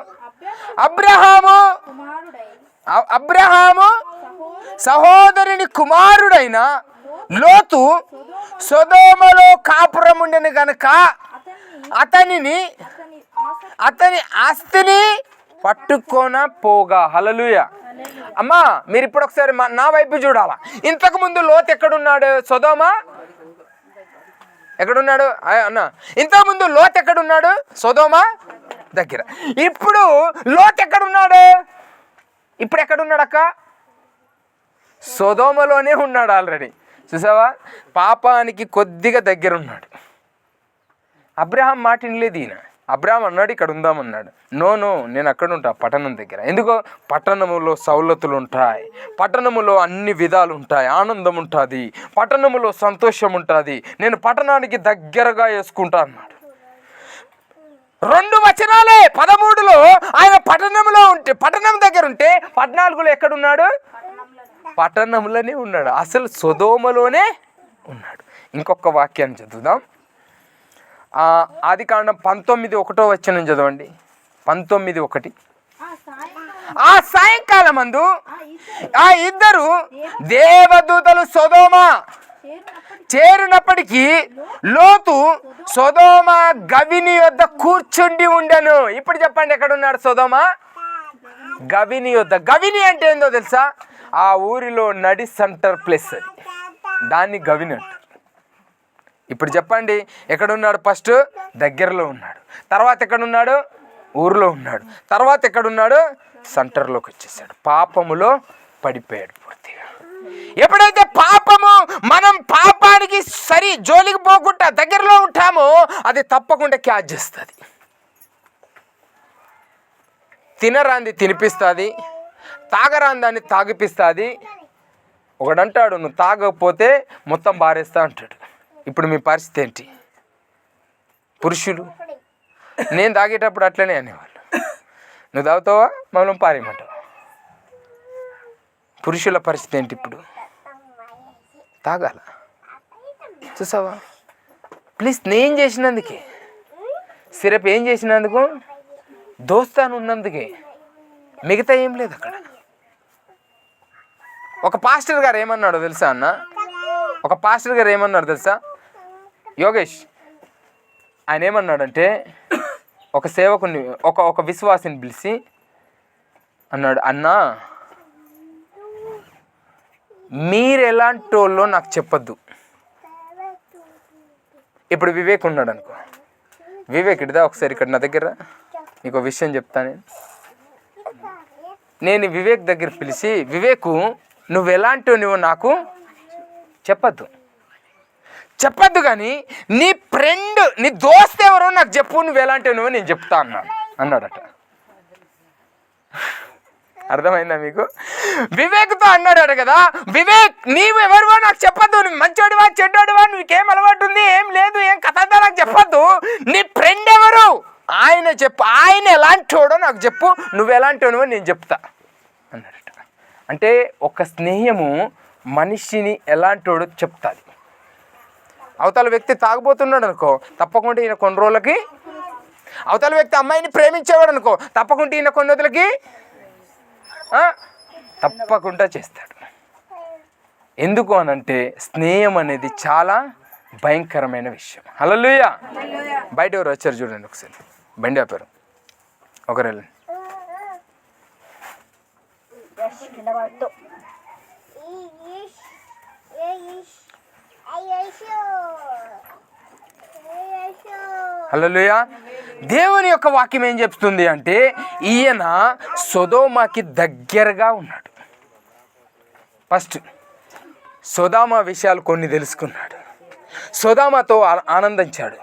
అబ్రహాము సహోదరుని కుమారుడైన లోతు సొదొమలో కాపురం ఉండెను గనుక అతని ఆస్తిని పట్టుకొన పోగా. హల్లెలూయా. అమ్మా మీరు ఇప్పుడు ఒకసారి నా వైపు చూడాలా. ఇంతకు ముందు లోతు ఎక్కడున్నాడు? సొదొమ ఎక్కడున్నాడు అన్న? ఇంతకుముందు లోతు ఎక్కడున్నాడు? సొదొమ దగ్గర. ఇప్పుడు లోతు ఎక్కడున్నాడు? ఇప్పుడు ఎక్కడున్నాడు అక్క? సొదొమలోనే ఉన్నాడు ఆల్రెడీ. చూసావా? పాపానికి కొద్దిగా దగ్గర ఉన్నాడు. అబ్రహాం మాట వినలేదు ఈయన. అబ్రహాం అన్నాడు ఇక్కడ ఉందామన్నాడు. నో నేను అక్కడ ఉంటా, పట్టణం దగ్గర. ఎందుకో? పట్టణములో సౌలతులు ఉంటాయి, పట్టణములో అన్ని విధాలు ఉంటాయి, ఆనందం ఉంటుంది, పట్టణములో సంతోషం ఉంటుంది, నేను పట్టణానికి దగ్గరగా వేసుకుంటా అన్నాడు. 2 వచనాలే. 13లో ఆయన పట్టణంలో ఉంటే, పట్టణం దగ్గర ఉంటే, 14లో ఎక్కడున్నాడు? పట్టణంలోనే ఉన్నాడు. అసలు సొదొమలోనే ఉన్నాడు. ఇంకొక వాక్యాన్ని చదువుదాం. ఆదికాండం 19:1 చదవండి. 19:1. ఆ సాయంకాలమందు ఆ ఇద్దరు దేవదూతలు సొదొమ చేరినప్పటికీ లోతు సొదొమ గవిని యొద్ద కూర్చుండి ఉండెను. ఇప్పుడు చెప్పండి, ఎక్కడున్నాడు సొదొమ? గవిని యొద్ద. గవిని అంటే ఏందో తెలుసా? ఆ ఊరిలో నడి సెంటర్ ప్లేస్ అది, దాన్ని గవిని అంటారు. ఇప్పుడు చెప్పండి, ఎక్కడున్నాడు? ఫస్ట్ దగ్గరలో ఉన్నాడు, తర్వాత ఎక్కడున్నాడు? ఊరిలో ఉన్నాడు, తర్వాత ఎక్కడున్నాడు? సెంటర్లోకి వచ్చేసాడు. పాపములో పడిపోయాడు పూర్తిగా. ఎప్పుడైతే మనం పాపానికి జోలికి పోకుండా దగ్గరలో ఉంటామో అది తప్పకుండా క్యాచ్ చేస్తుంది. తినరాంది తినిపిస్తుంది, తాగరాందాన్ని తాగిపిస్తుంది. ఒకడంటాడు నువ్వు తాగకపోతే మొత్తం బారేస్తా అంటాడు. ఇప్పుడు మీ పరిస్థితి ఏంటి? పురుషులు నేను తాగేటప్పుడు అట్లనే అనేవాళ్ళు, నువ్వు తాగుతావా మమ్మల్ని పారేయమంటావా? పురుషుల పరిస్థితి ఏంటి ఇప్పుడు? తాగాల. చూసావా? ప్లీజ్ నేను చేసినందుకే, సిరప్ ఏం చేసినందుకు, దోస్తాను ఉన్నందుకే, మిగతా ఏం లేదు అక్కడ. ఒక పాస్టర్ గారు ఏమన్నాడో తెలుసా అన్న? ఒక పాస్టర్ గారు ఏమన్నాడు తెలుసా? యోగేష్ ఆయన ఏమన్నాడంటే, ఒక సేవకుని ఒక విశ్వాసిని పిలిచి అన్నాడు, అన్నా మీరు ఎలాంటి వాళ్ళో నాకు చెప్పొద్దు. ఇప్పుడు వివేక్ ఉన్నాడు అనుకో, వివేక్ ఇడిదా ఒకసారి ఇక్కడ నా దగ్గర నీకు విషయం చెప్తాను. నేను వివేక్ దగ్గర పిలిచి, వివేకు నువ్వు ఎలాంటివో నువ్వు నాకు చెప్పద్దు కానీ నీ ఫ్రెండ్ నీ దోస్త్ ఎవరో నాకు చెప్పు, నువ్వు ఎలాంటి నువ్వు నేను చెప్తా అన్నాడట. అర్థమైందా మీకు? వివేక్తో అన్నాడట కదా, వివేక్ నీవు ఎవరివో నాకు చెప్పద్దు, నువ్వు మంచోడివా చెడ్డోడివా, నీకేం అలవాటు ఉంది, ఏం లేదు, ఏం కథ నాకు చెప్పద్దు, నీ ఫ్రెండ్ ఎవరు ఆయన చెప్పు, ఆయన ఎలాంటోడో నాకు చెప్పు, నువ్వు ఎలాంటివో నేను చెప్తా అన్నాడట. అంటే ఒక స్నేహము మనిషిని ఎలాంటోడో చెప్తాది. అవతల వ్యక్తి తాగుబోతున్నాడు అనుకో, తప్పకుండా ఈయన కొన్ని రోజులకి, అవతల వ్యక్తి అమ్మాయిని ప్రేమించేవాడు అనుకో, తప్పకుండా ఈయన కొన్ని రోజులకి తప్పకుండా చేస్తాడు. ఎందుకు అనంటే స్నేహం అనేది చాలా భయంకరమైన విషయం. హల్లెలూయా. బయట ఎవరు వచ్చారు చూడండి ఒకసారి, బండి ఆపారు, ఒకరు వెళ్ళండి. హల్లెలూయా. దేవుని యొక్క వాక్యం ఏం చెప్తుంది అంటే ఈయన సొదొమకి దగ్గరగా ఉన్నాడు. ఫస్ట్ సొదొమ విషయాలు కొన్ని తెలుసుకున్నాడు, సొదొమతో ఆనందించాడు,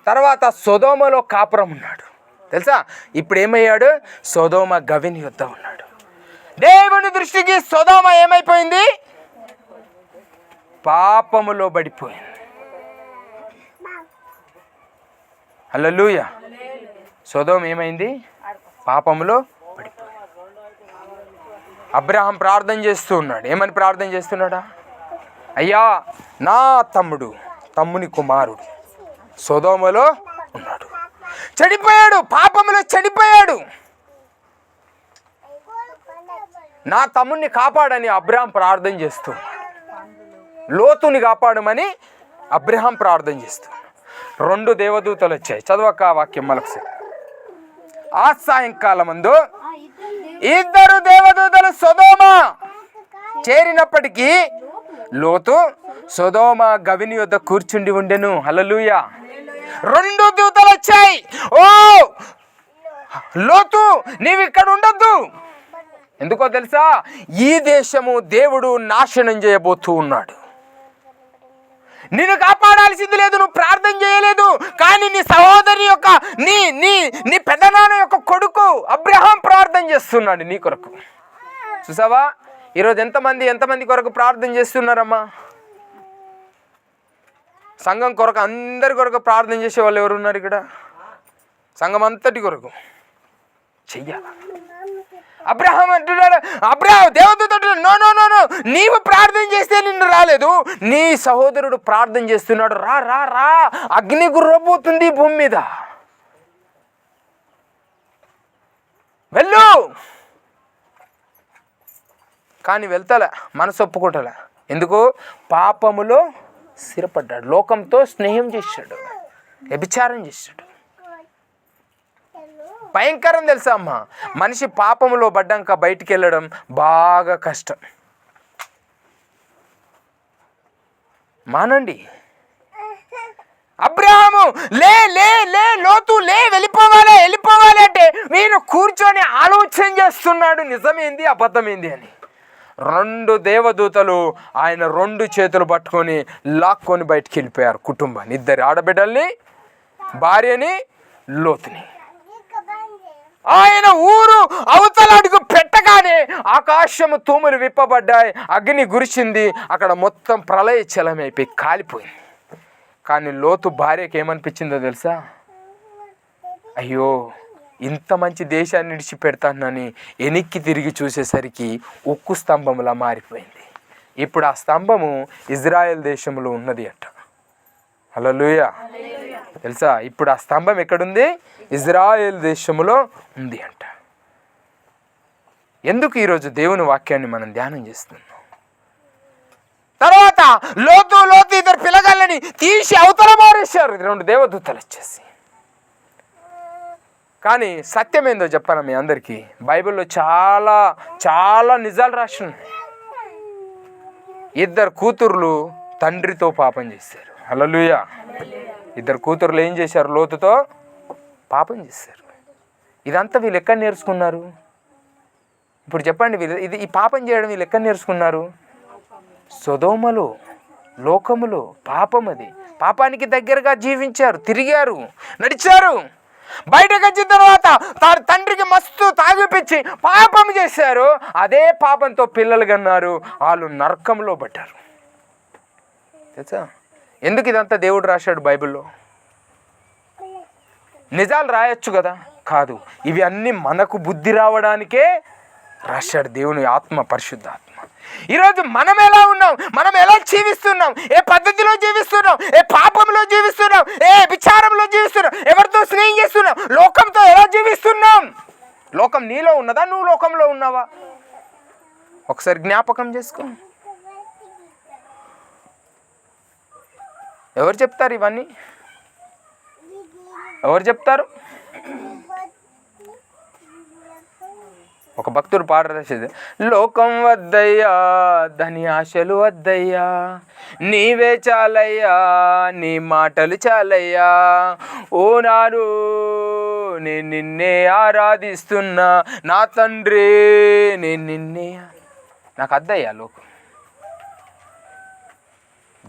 తర్వాత సొదొమలో కాపురం ఉన్నాడు. తెలుసా ఇప్పుడు ఏమయ్యాడు? సొదొమ గవిని యొద్ద ఉన్నాడు. దేవుని దృష్టికి సొదొమ ఏమైపోయింది? పాపములో పడిపోయింది. హల్లెలూయా. సొదొమ ఏమైంది? పాపములో పడిపోయింది. అబ్రహాం ప్రార్థన చేస్తూ ఉన్నాడు. ఏమని ప్రార్థన చేస్తున్నాడా? అయ్యా నా తమ్ముని కుమారుడు సొదొమలో ఉన్నాడు, చెడిపోయాడు, పాపములో చెడిపోయాడు, నా తమ్ముడిని కాపాడని అబ్రహాం ప్రార్థన చేస్తూ, లోతుని కాపాడమని అబ్రహాం ప్రార్థన చేస్తూ 2 దేవదూతలు వచ్చాయి. చదవక వాక్యం మలొకసారి. ఆ సాయంకాలం ముందు 2 దేవదూతలు సొదొమ చేరినప్పటికీ లోతు సొదొమ గవిని యొద్ద కూర్చుండి ఉండెను. హల్లెలూయా. 2 దూతలు వచ్చాయి. ఓ లోతు నీవు ఇక్కడ ఉండొద్దు. ఎందుకో తెలుసా? ఈ దేశము దేవుడు నాశనం చేయబోతూ ఉన్నాడు. నిన్ను కాపాడాల్సింది లేదు, నువ్వు ప్రార్థన చేయలేదు, కానీ నీ సహోదరి యొక్క నీ నీ నీ పెద్దనాన్న యొక్క కొడుకు అబ్రహాం ప్రార్థన చేస్తున్నాడు నీ కొరకు. చూసావా ఈరోజు ఎంతమంది కొరకు ప్రార్థన చేస్తున్నారమ్మా? సంఘం కొరకు, అందరి కొరకు ప్రార్థన చేసే వాళ్ళు ఎవరు ఉన్నారు ఇక్కడ? సంఘం అంతటి కొరకు చెయ్యాలి. అబ్రహాం అంటున్నాడు, అబ్రహాం దేవదూత నో నో నో నో, నీవు ప్రార్థన చేస్తే నిన్ను రాలేదు, నీ సహోదరుడు ప్రార్థన చేస్తున్నాడు, రా రా రా, అగ్ని గుర్రబోతుంది భూమి మీద, వెళ్ళు. కానీ వెళ్తాలే, మనసు ఒప్పుకోవటలే. ఎందుకు? పాపములో స్థిరపడ్డాడు, లోకంతో స్నేహం చేశాడు, వ్యభిచారం చేశాడు. భయంకరం తెలుసా అమ్మ? మనిషి పాపములో పడ్డాక బయటికి వెళ్ళడం బాగా కష్టం. మానండి. అబ్రహాము లే లే లే లోతు లే, వెళ్ళిపోవాలి అంటే నేను కూర్చొని ఆలోచన చేస్తున్నాడు, నిజమేంది అబద్ధమేంది అని. 2 దేవదూతలు ఆయన 2 చేతులు పట్టుకొని లాక్కొని బయటికి వెళ్ళిపోయారు. కుటుంబాన్ని, 2 ఆడబిడ్డల్ని, భార్యని, లోతుని. ఆయన ఊరు అవతల అడుగు పెట్టగానే ఆకాశము తూములు విప్పబడ్డాయి, అగ్ని గురిచింది, అక్కడ మొత్తం ప్రళయ చలమైపోయి కాలిపోయింది. కానీ లోతు భార్యకి ఏమనిపించిందో తెలుసా? అయ్యో ఇంత మంచి దేశాన్ని విడిచిపెడతానని వెనక్కి తిరిగి చూసేసరికి ఉక్కు స్తంభంలా మారిపోయింది. ఇప్పుడు ఆ స్తంభము ఇజ్రాయెల్ దేశంలో ఉన్నది అట. హల్లెలూయా. తెలుసా ఇప్పుడు ఆ స్తంభం ఎక్కడుంది? ఇజ్రాయెల్ దేశంలో ఉంది అంట. ఎందుకు ఈరోజు దేవుని వాక్యాన్ని మనం ధ్యానం చేస్తున్నాం? తర్వాత లోతు 2 పిల్లగాళ్ళని తీసి అవతల మారేశారు 2 దేవదూతలు వచ్చేసి. కానీ సత్యం ఏందో చెప్పాను మీ అందరికీ, బైబిల్లో చాలా చాలా నిజాలు రాసి ఉన్నాయి. 2 కూతుర్లు తండ్రితో పాపం చేశారు. హల్లెలూయా. 2 కూతుర్లు ఏం చేశారు? లోతుతో పాపం చేశారు. ఇదంతా వీళ్ళు ఎక్కడ నేర్చుకున్నారు? ఇప్పుడు చెప్పండి, ఈ పాపం చేయడం వీళ్ళు ఎక్కడ నేర్చుకున్నారు? సొదొమలో. లోకములో పాపం అది. పాపానికి దగ్గరగా జీవించారు, తిరిగారు, నడిచారు. బయటకు వచ్చిన తర్వాత తండ్రికి మస్తు తాగిపించి పాపం చేశారు. అదే పాపంతో పిల్లలు కన్నారు. వాళ్ళు నరకంలో పడ్డారు. తెలుసా? ఎందుకు ఇదంతా దేవుడు రాశాడు బైబిల్లో? నిజాలు రాయొచ్చు కదా? కాదు, ఇవి అన్నీ మనకు బుద్ధి రావడానికే రాశాడు దేవుని ఆత్మ, పరిశుద్ధాత్మ. ఈరోజు మనం ఎలా ఉన్నాం, మనం ఎలా జీవిస్తున్నాం, ఏ పద్ధతిలో జీవిస్తున్నాం, ఏ పాపంలో జీవిస్తున్నాం, ఏ విచారంలో జీవిస్తున్నాం, ఎవరితో స్నేహం చేస్తున్నాం, లోకంతో ఎలా జీవిస్తున్నాం? లోకం నీలో ఉన్నదా? నువ్వు లోకంలో ఉన్నావా? ఒకసారి జ్ఞాపకం చేసుకో. ఎవరు చెప్తారు ఇవన్నీ? ఎవరు చెప్తారు? ఒక భక్తుడు పాట రాసేది, లోకం వద్దయ్యా, దాని ఆశలు వద్దయ్యా, నీవే చాలయ్యా, నీ మాటలు చాలయ్యా, ఓ నాడు నేను నిన్నే ఆరాధిస్తున్నా, నా తండ్రి నేను నిన్నే. నాకు వద్దయ్యా లోకం,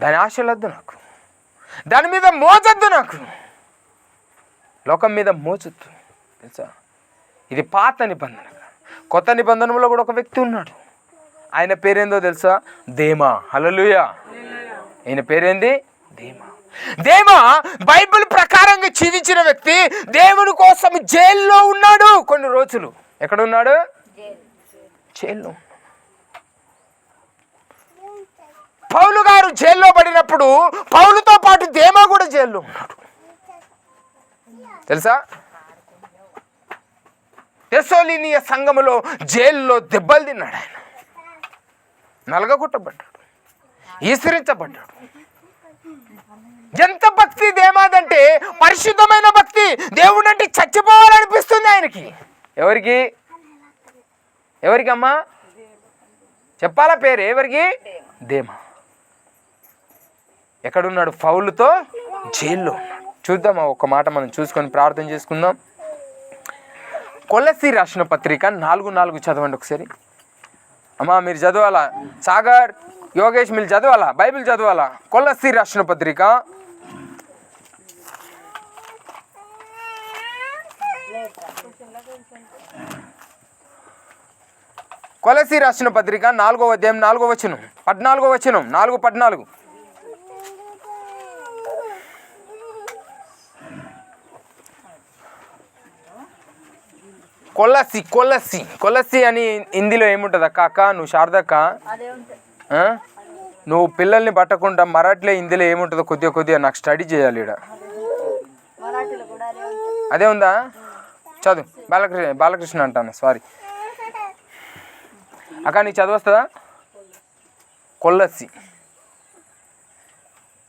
దాని ఆశలు వద్దు నాకు, దాని మీద మోచొద్దు నాకు, లోకం మీద మోచొద్దు. తెలుసా? ఇది పాత నిబంధన. కొత్త నిబంధనలో కూడా ఒక వ్యక్తి ఉన్నాడు. ఆయన పేరేందో తెలుసా? దేమా. హల్లెలూయా. ఆయన పేరేంది? దేమా. దేమా బైబిల్ ప్రకారంగా జీవించిన వ్యక్తి దేవుని కోసం జైల్లో ఉన్నాడు కొన్ని రోజులు. ఎక్కడ ఉన్నాడు? జైల్లో. పౌలు గారు జైల్లో పడినప్పుడు పౌలుతో పాటు దేమా కూడా జైల్లో ఉన్నాడు. తెలుసా? తెస్సలోనియ సంఘములో జైల్లో దెబ్బలు తిన్నాడు. ఆయన నలగగొట్టబడ్డాడు, ఈసరించబడ్డాడు. ఎంత భక్తి దేమాదంటే, పరిశుద్ధమైన భక్తి. దేవుడు అంటే చచ్చిపోవాలనిపిస్తుంది ఆయనకి. ఎవరికి? ఎవరికమ్మా చెప్పాలా పేరు? ఎవరికి? దేమా. ఎక్కడున్నాడు? పౌలుతో జైల్లో ఉన్నాడు. చూద్దామా ఒక్క మాట మనం చూసుకొని ప్రార్థన చేసుకుందాం. కొలస్సీ రాసిన పత్రిక 4:4 చదవండి ఒకసారి. అమ్మా మీరు చదవాలా, సాగర్, యోగేష్ మీరు చదవాలా, బైబిల్ చదవాలా. కొలస్సీ రాసిన పత్రిక కొలస్సీ రాసిన పత్రిక 4వ అధ్యాయం 4వ వచనం, 14వ వచనం, 4:14. కొలస్సీ కొలస్సీ కొలస్సీ అని హిందీలో ఏముంటుంది అక్క? అక్క నువ్వు శారదక్క, నువ్వు పిల్లల్ని పట్టకుండా మరాఠీలో హిందీలో ఏముంటుందో కొద్దిగా నాకు స్టడీ చేయాలి. ఇక్కడ అదే ఉందా? చదువు. బాలకృష్ణ అంటాను, సారీ అక్క. నీకు చదవస్తుందా? కొలస్సీ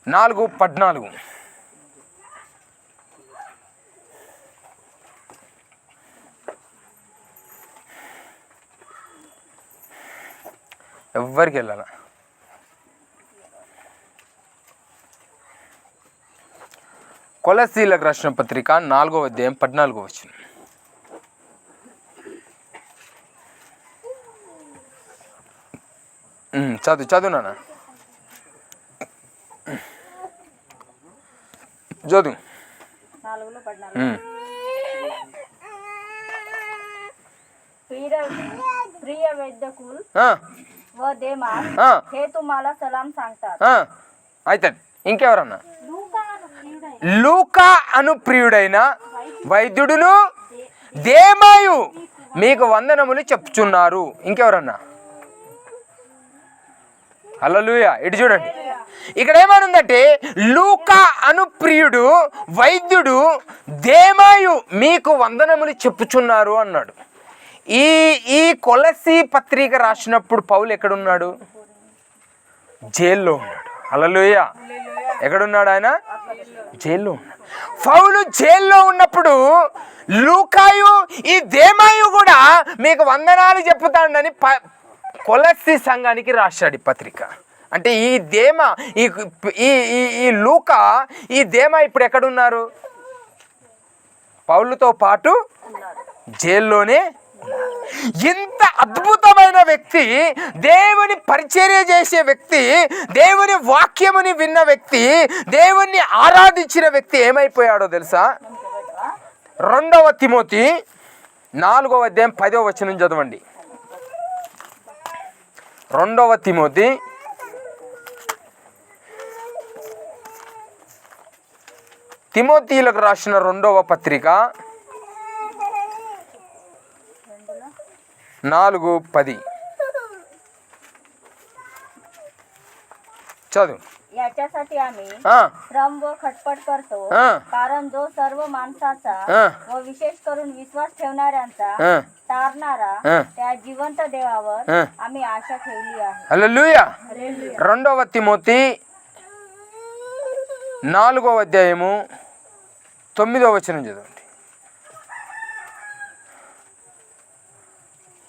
4:14. ఎవ్వరికి వెళ్ళాల. కొలస్సీలకు రాసిన పత్రిక 4వ అధ్యాయం 14వ వచనం. చదువు నాన్న, చదువు. प्रिय वैद्यकुल व देमा हे तुम्हाला सलाम सांगतात. అయితే ఇంకెవరన్నా? లూకా అను ప్రియుడైన వైద్యుడును దేమాయు మీకు వందనములు చెప్పుచున్నారు. ఇంకెవరన్నా? హల్లెలూయా. ఇటు చూడండి, ఇక్కడ ఏమనుందంటే లూకా అను ప్రియుడు వైద్యుడు దేమాయు మీకు వందనములు చెప్పుచున్నారు అన్నాడు. ఈ కొలస్సీ పత్రిక రాసినప్పుడు పౌలు ఎక్కడున్నాడు? జైల్లో ఉన్నాడు. హల్లెలూయా. ఎక్కడున్నాడు ఆయన? జైల్లో ఉన్నాడు. పౌలు జైల్లో ఉన్నప్పుడు లూకాయు ఈ దేమాయు కూడా మీకు వందనాలు చెప్పుతాడని కొలస్సీ సంఘానికి రాశాడు ఈ పత్రిక. అంటే ఈ దేమా ఈ లూకా ఈ దేమా ఇప్పుడు ఎక్కడున్నారు? పౌలుతో పాటు జైల్లోనే ఇంత అద్భుతమైన వ్యక్తి, దేవుని పరిచర్య చేసే వ్యక్తి, దేవుని వాక్యముని విన్న వ్యక్తి, దేవుణ్ణి ఆరాధించిన వ్యక్తి ఏమైపోయాడో తెలుసా? 2వ తిమోతి 4వ అధ్యాయం 10వ వచనం చదవండి. 2వ తిమోతి తిమోతీలకు రాసిన 2వ పత్రిక 4:10 चलो याच्यासाठी आम्ही श्रम व खटपट करतो, कारण जो सर्व माणसाचा व विशेष करून विश्वास ठेवणाऱ्यांचा तारणारा त्या जिवंत देवावर आम्ही आशा ठेवली आहे. హల్లెలూయా. 2వ తిమోతి 4వ అధ్యాయము 9వ వచనం చదవండి.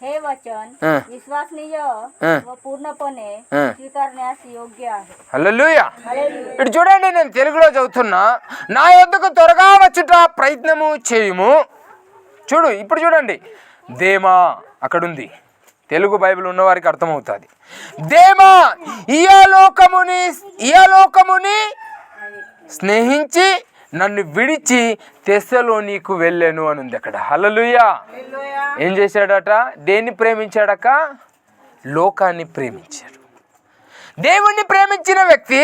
हे वचन विश्वसनीय व पूर्णपणे स्वीकारण्यास योग्य आहे. హల్లెలూయా. ఇటు చూడండి, నేను తెలుగులో చదువుతున్నా. నా యొద్దకు త్వరగా వచ్చుట ప్రయత్నము చేయుము. చూడు, ఇప్పుడు చూడండి, దేమా అక్కడుంది. తెలుగు బైబిల్ ఉన్నవారికి అర్థమవుతుంది. దేమా ఇహలోకముని స్నేహించి నన్ను విడిచి తెస్సలోనీకు వెళ్ళాను అని ఉంది అక్కడ. హల్లెలూయా. ఏం చేశాడట? దేన్ని ప్రేమించాడక? లోకాన్ని ప్రేమించాడు. దేవుణ్ణి ప్రేమించిన వ్యక్తి,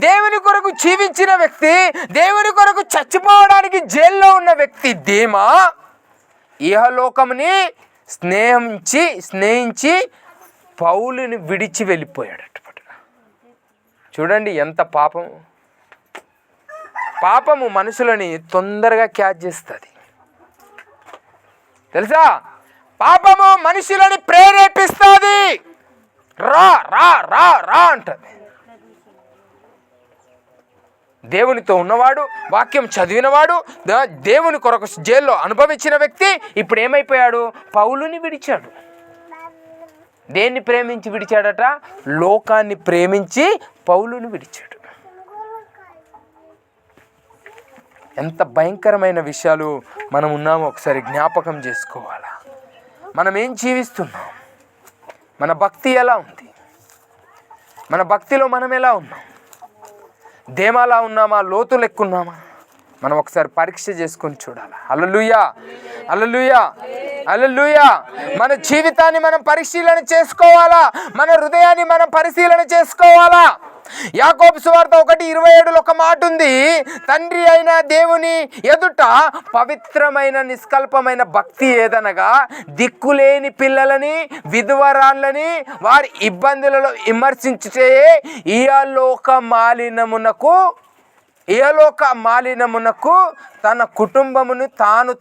దేవుని కొరకు జీవించిన వ్యక్తి, దేవుని కొరకు చచ్చిపోవడానికి జైల్లో ఉన్న వ్యక్తి దేమా ఇహలోకముని స్నేహించి పౌలుని విడిచి వెళ్ళిపోయాడట. చూడండి ఎంత పాపము మనుషులని తొందరగా క్యాచ్ చేస్తుంది తెలుసా? పాపము మనుషులని ప్రేరేపిస్తుంది. రా రా రా రా అంటది. దేవునితో ఉన్నవాడు, వాక్యం చదివినవాడు, దేవుని కొరకు జైల్లో అనుభవించిన వ్యక్తి ఇప్పుడు ఏమైపోయాడు? పౌలుని విడిచాడు. దేన్ని ప్రేమించి విడిచాడట? లోకాన్ని ప్రేమించి పౌలుని విడిచాడు. ఎంత భయంకరమైన విషయాలు మనం ఉన్నామో ఒకసారి జ్ఞాపకం చేసుకోవాలా. మనం ఏం జీవిస్తున్నాం? మన భక్తి ఎలా ఉంది? మన భక్తిలో మనం ఎలా ఉన్నాం? దేమాలా ఉన్నామా? లోతు లెక్కున్నామా? మనం ఒకసారి పరీక్ష చేసుకొని చూడాలి. హల్లెలూయా, హల్లెలూయా, హల్లెలూయా. మన జీవితాన్ని మనం పరిశీలన చేసుకోవాలా. మన హృదయాన్ని మనం పరిశీలన చేసుకోవాలా. యాకోబు సువార్త 1:27 ఒక మాట ఉంది. తండ్రి అయిన దేవుని ఎదుట పవిత్రమైన నిష్కల్పమైన భక్తి ఏదనగా దిక్కులేని పిల్లలని, విధవరాళ్ళని వారి ఇబ్బందులలో విమర్శించుటే ఇహలోక మాలినమునకు తన కుటుంబమును తాను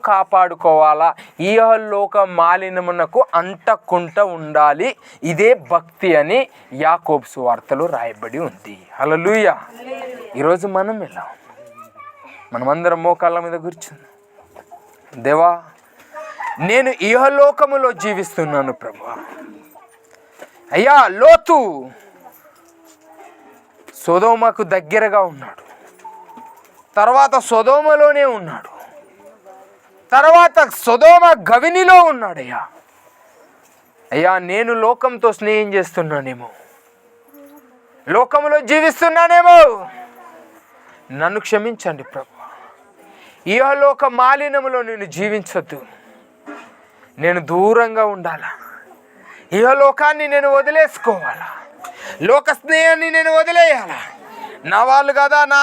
కాపాడుకోవాలా. ఇహలోక మాలినమునకు అంటకుండా ఉండాలి. ఇదే భక్తి అని యాకోబు సువార్తలో రాయబడి ఉంది. హల్లెలూయా. ఈరోజు మనం ఎలా ఉన్నాం? మనమందరం మోకాళ్ళ మీద కూర్చుందాం. దేవా, నేను ఇహలోకములో జీవిస్తున్నాను ప్రభువా. అయ్యా, లోతు సొదొమకు దగ్గరగా ఉన్నాడు. తర్వాత సొదొమలోనే ఉన్నాడు. తర్వాత సొదొమ గవినిలో ఉన్నాడయ్యా. అయ్యా, నేను లోకంతో స్నేహం చేస్తున్నానేమో, లోకంలో జీవిస్తున్నానేమో, నన్ను క్షమించండి ప్రభు. ఇహలోక మాలినములో నేను జీవించొద్దు. నేను దూరంగా ఉండాలా. ఇహలోకాన్ని నేను వదిలేసుకోవాలా. లోక స్నేహాన్ని నేను వదిలేయాలా. నా వాళ్ళు కదా, నా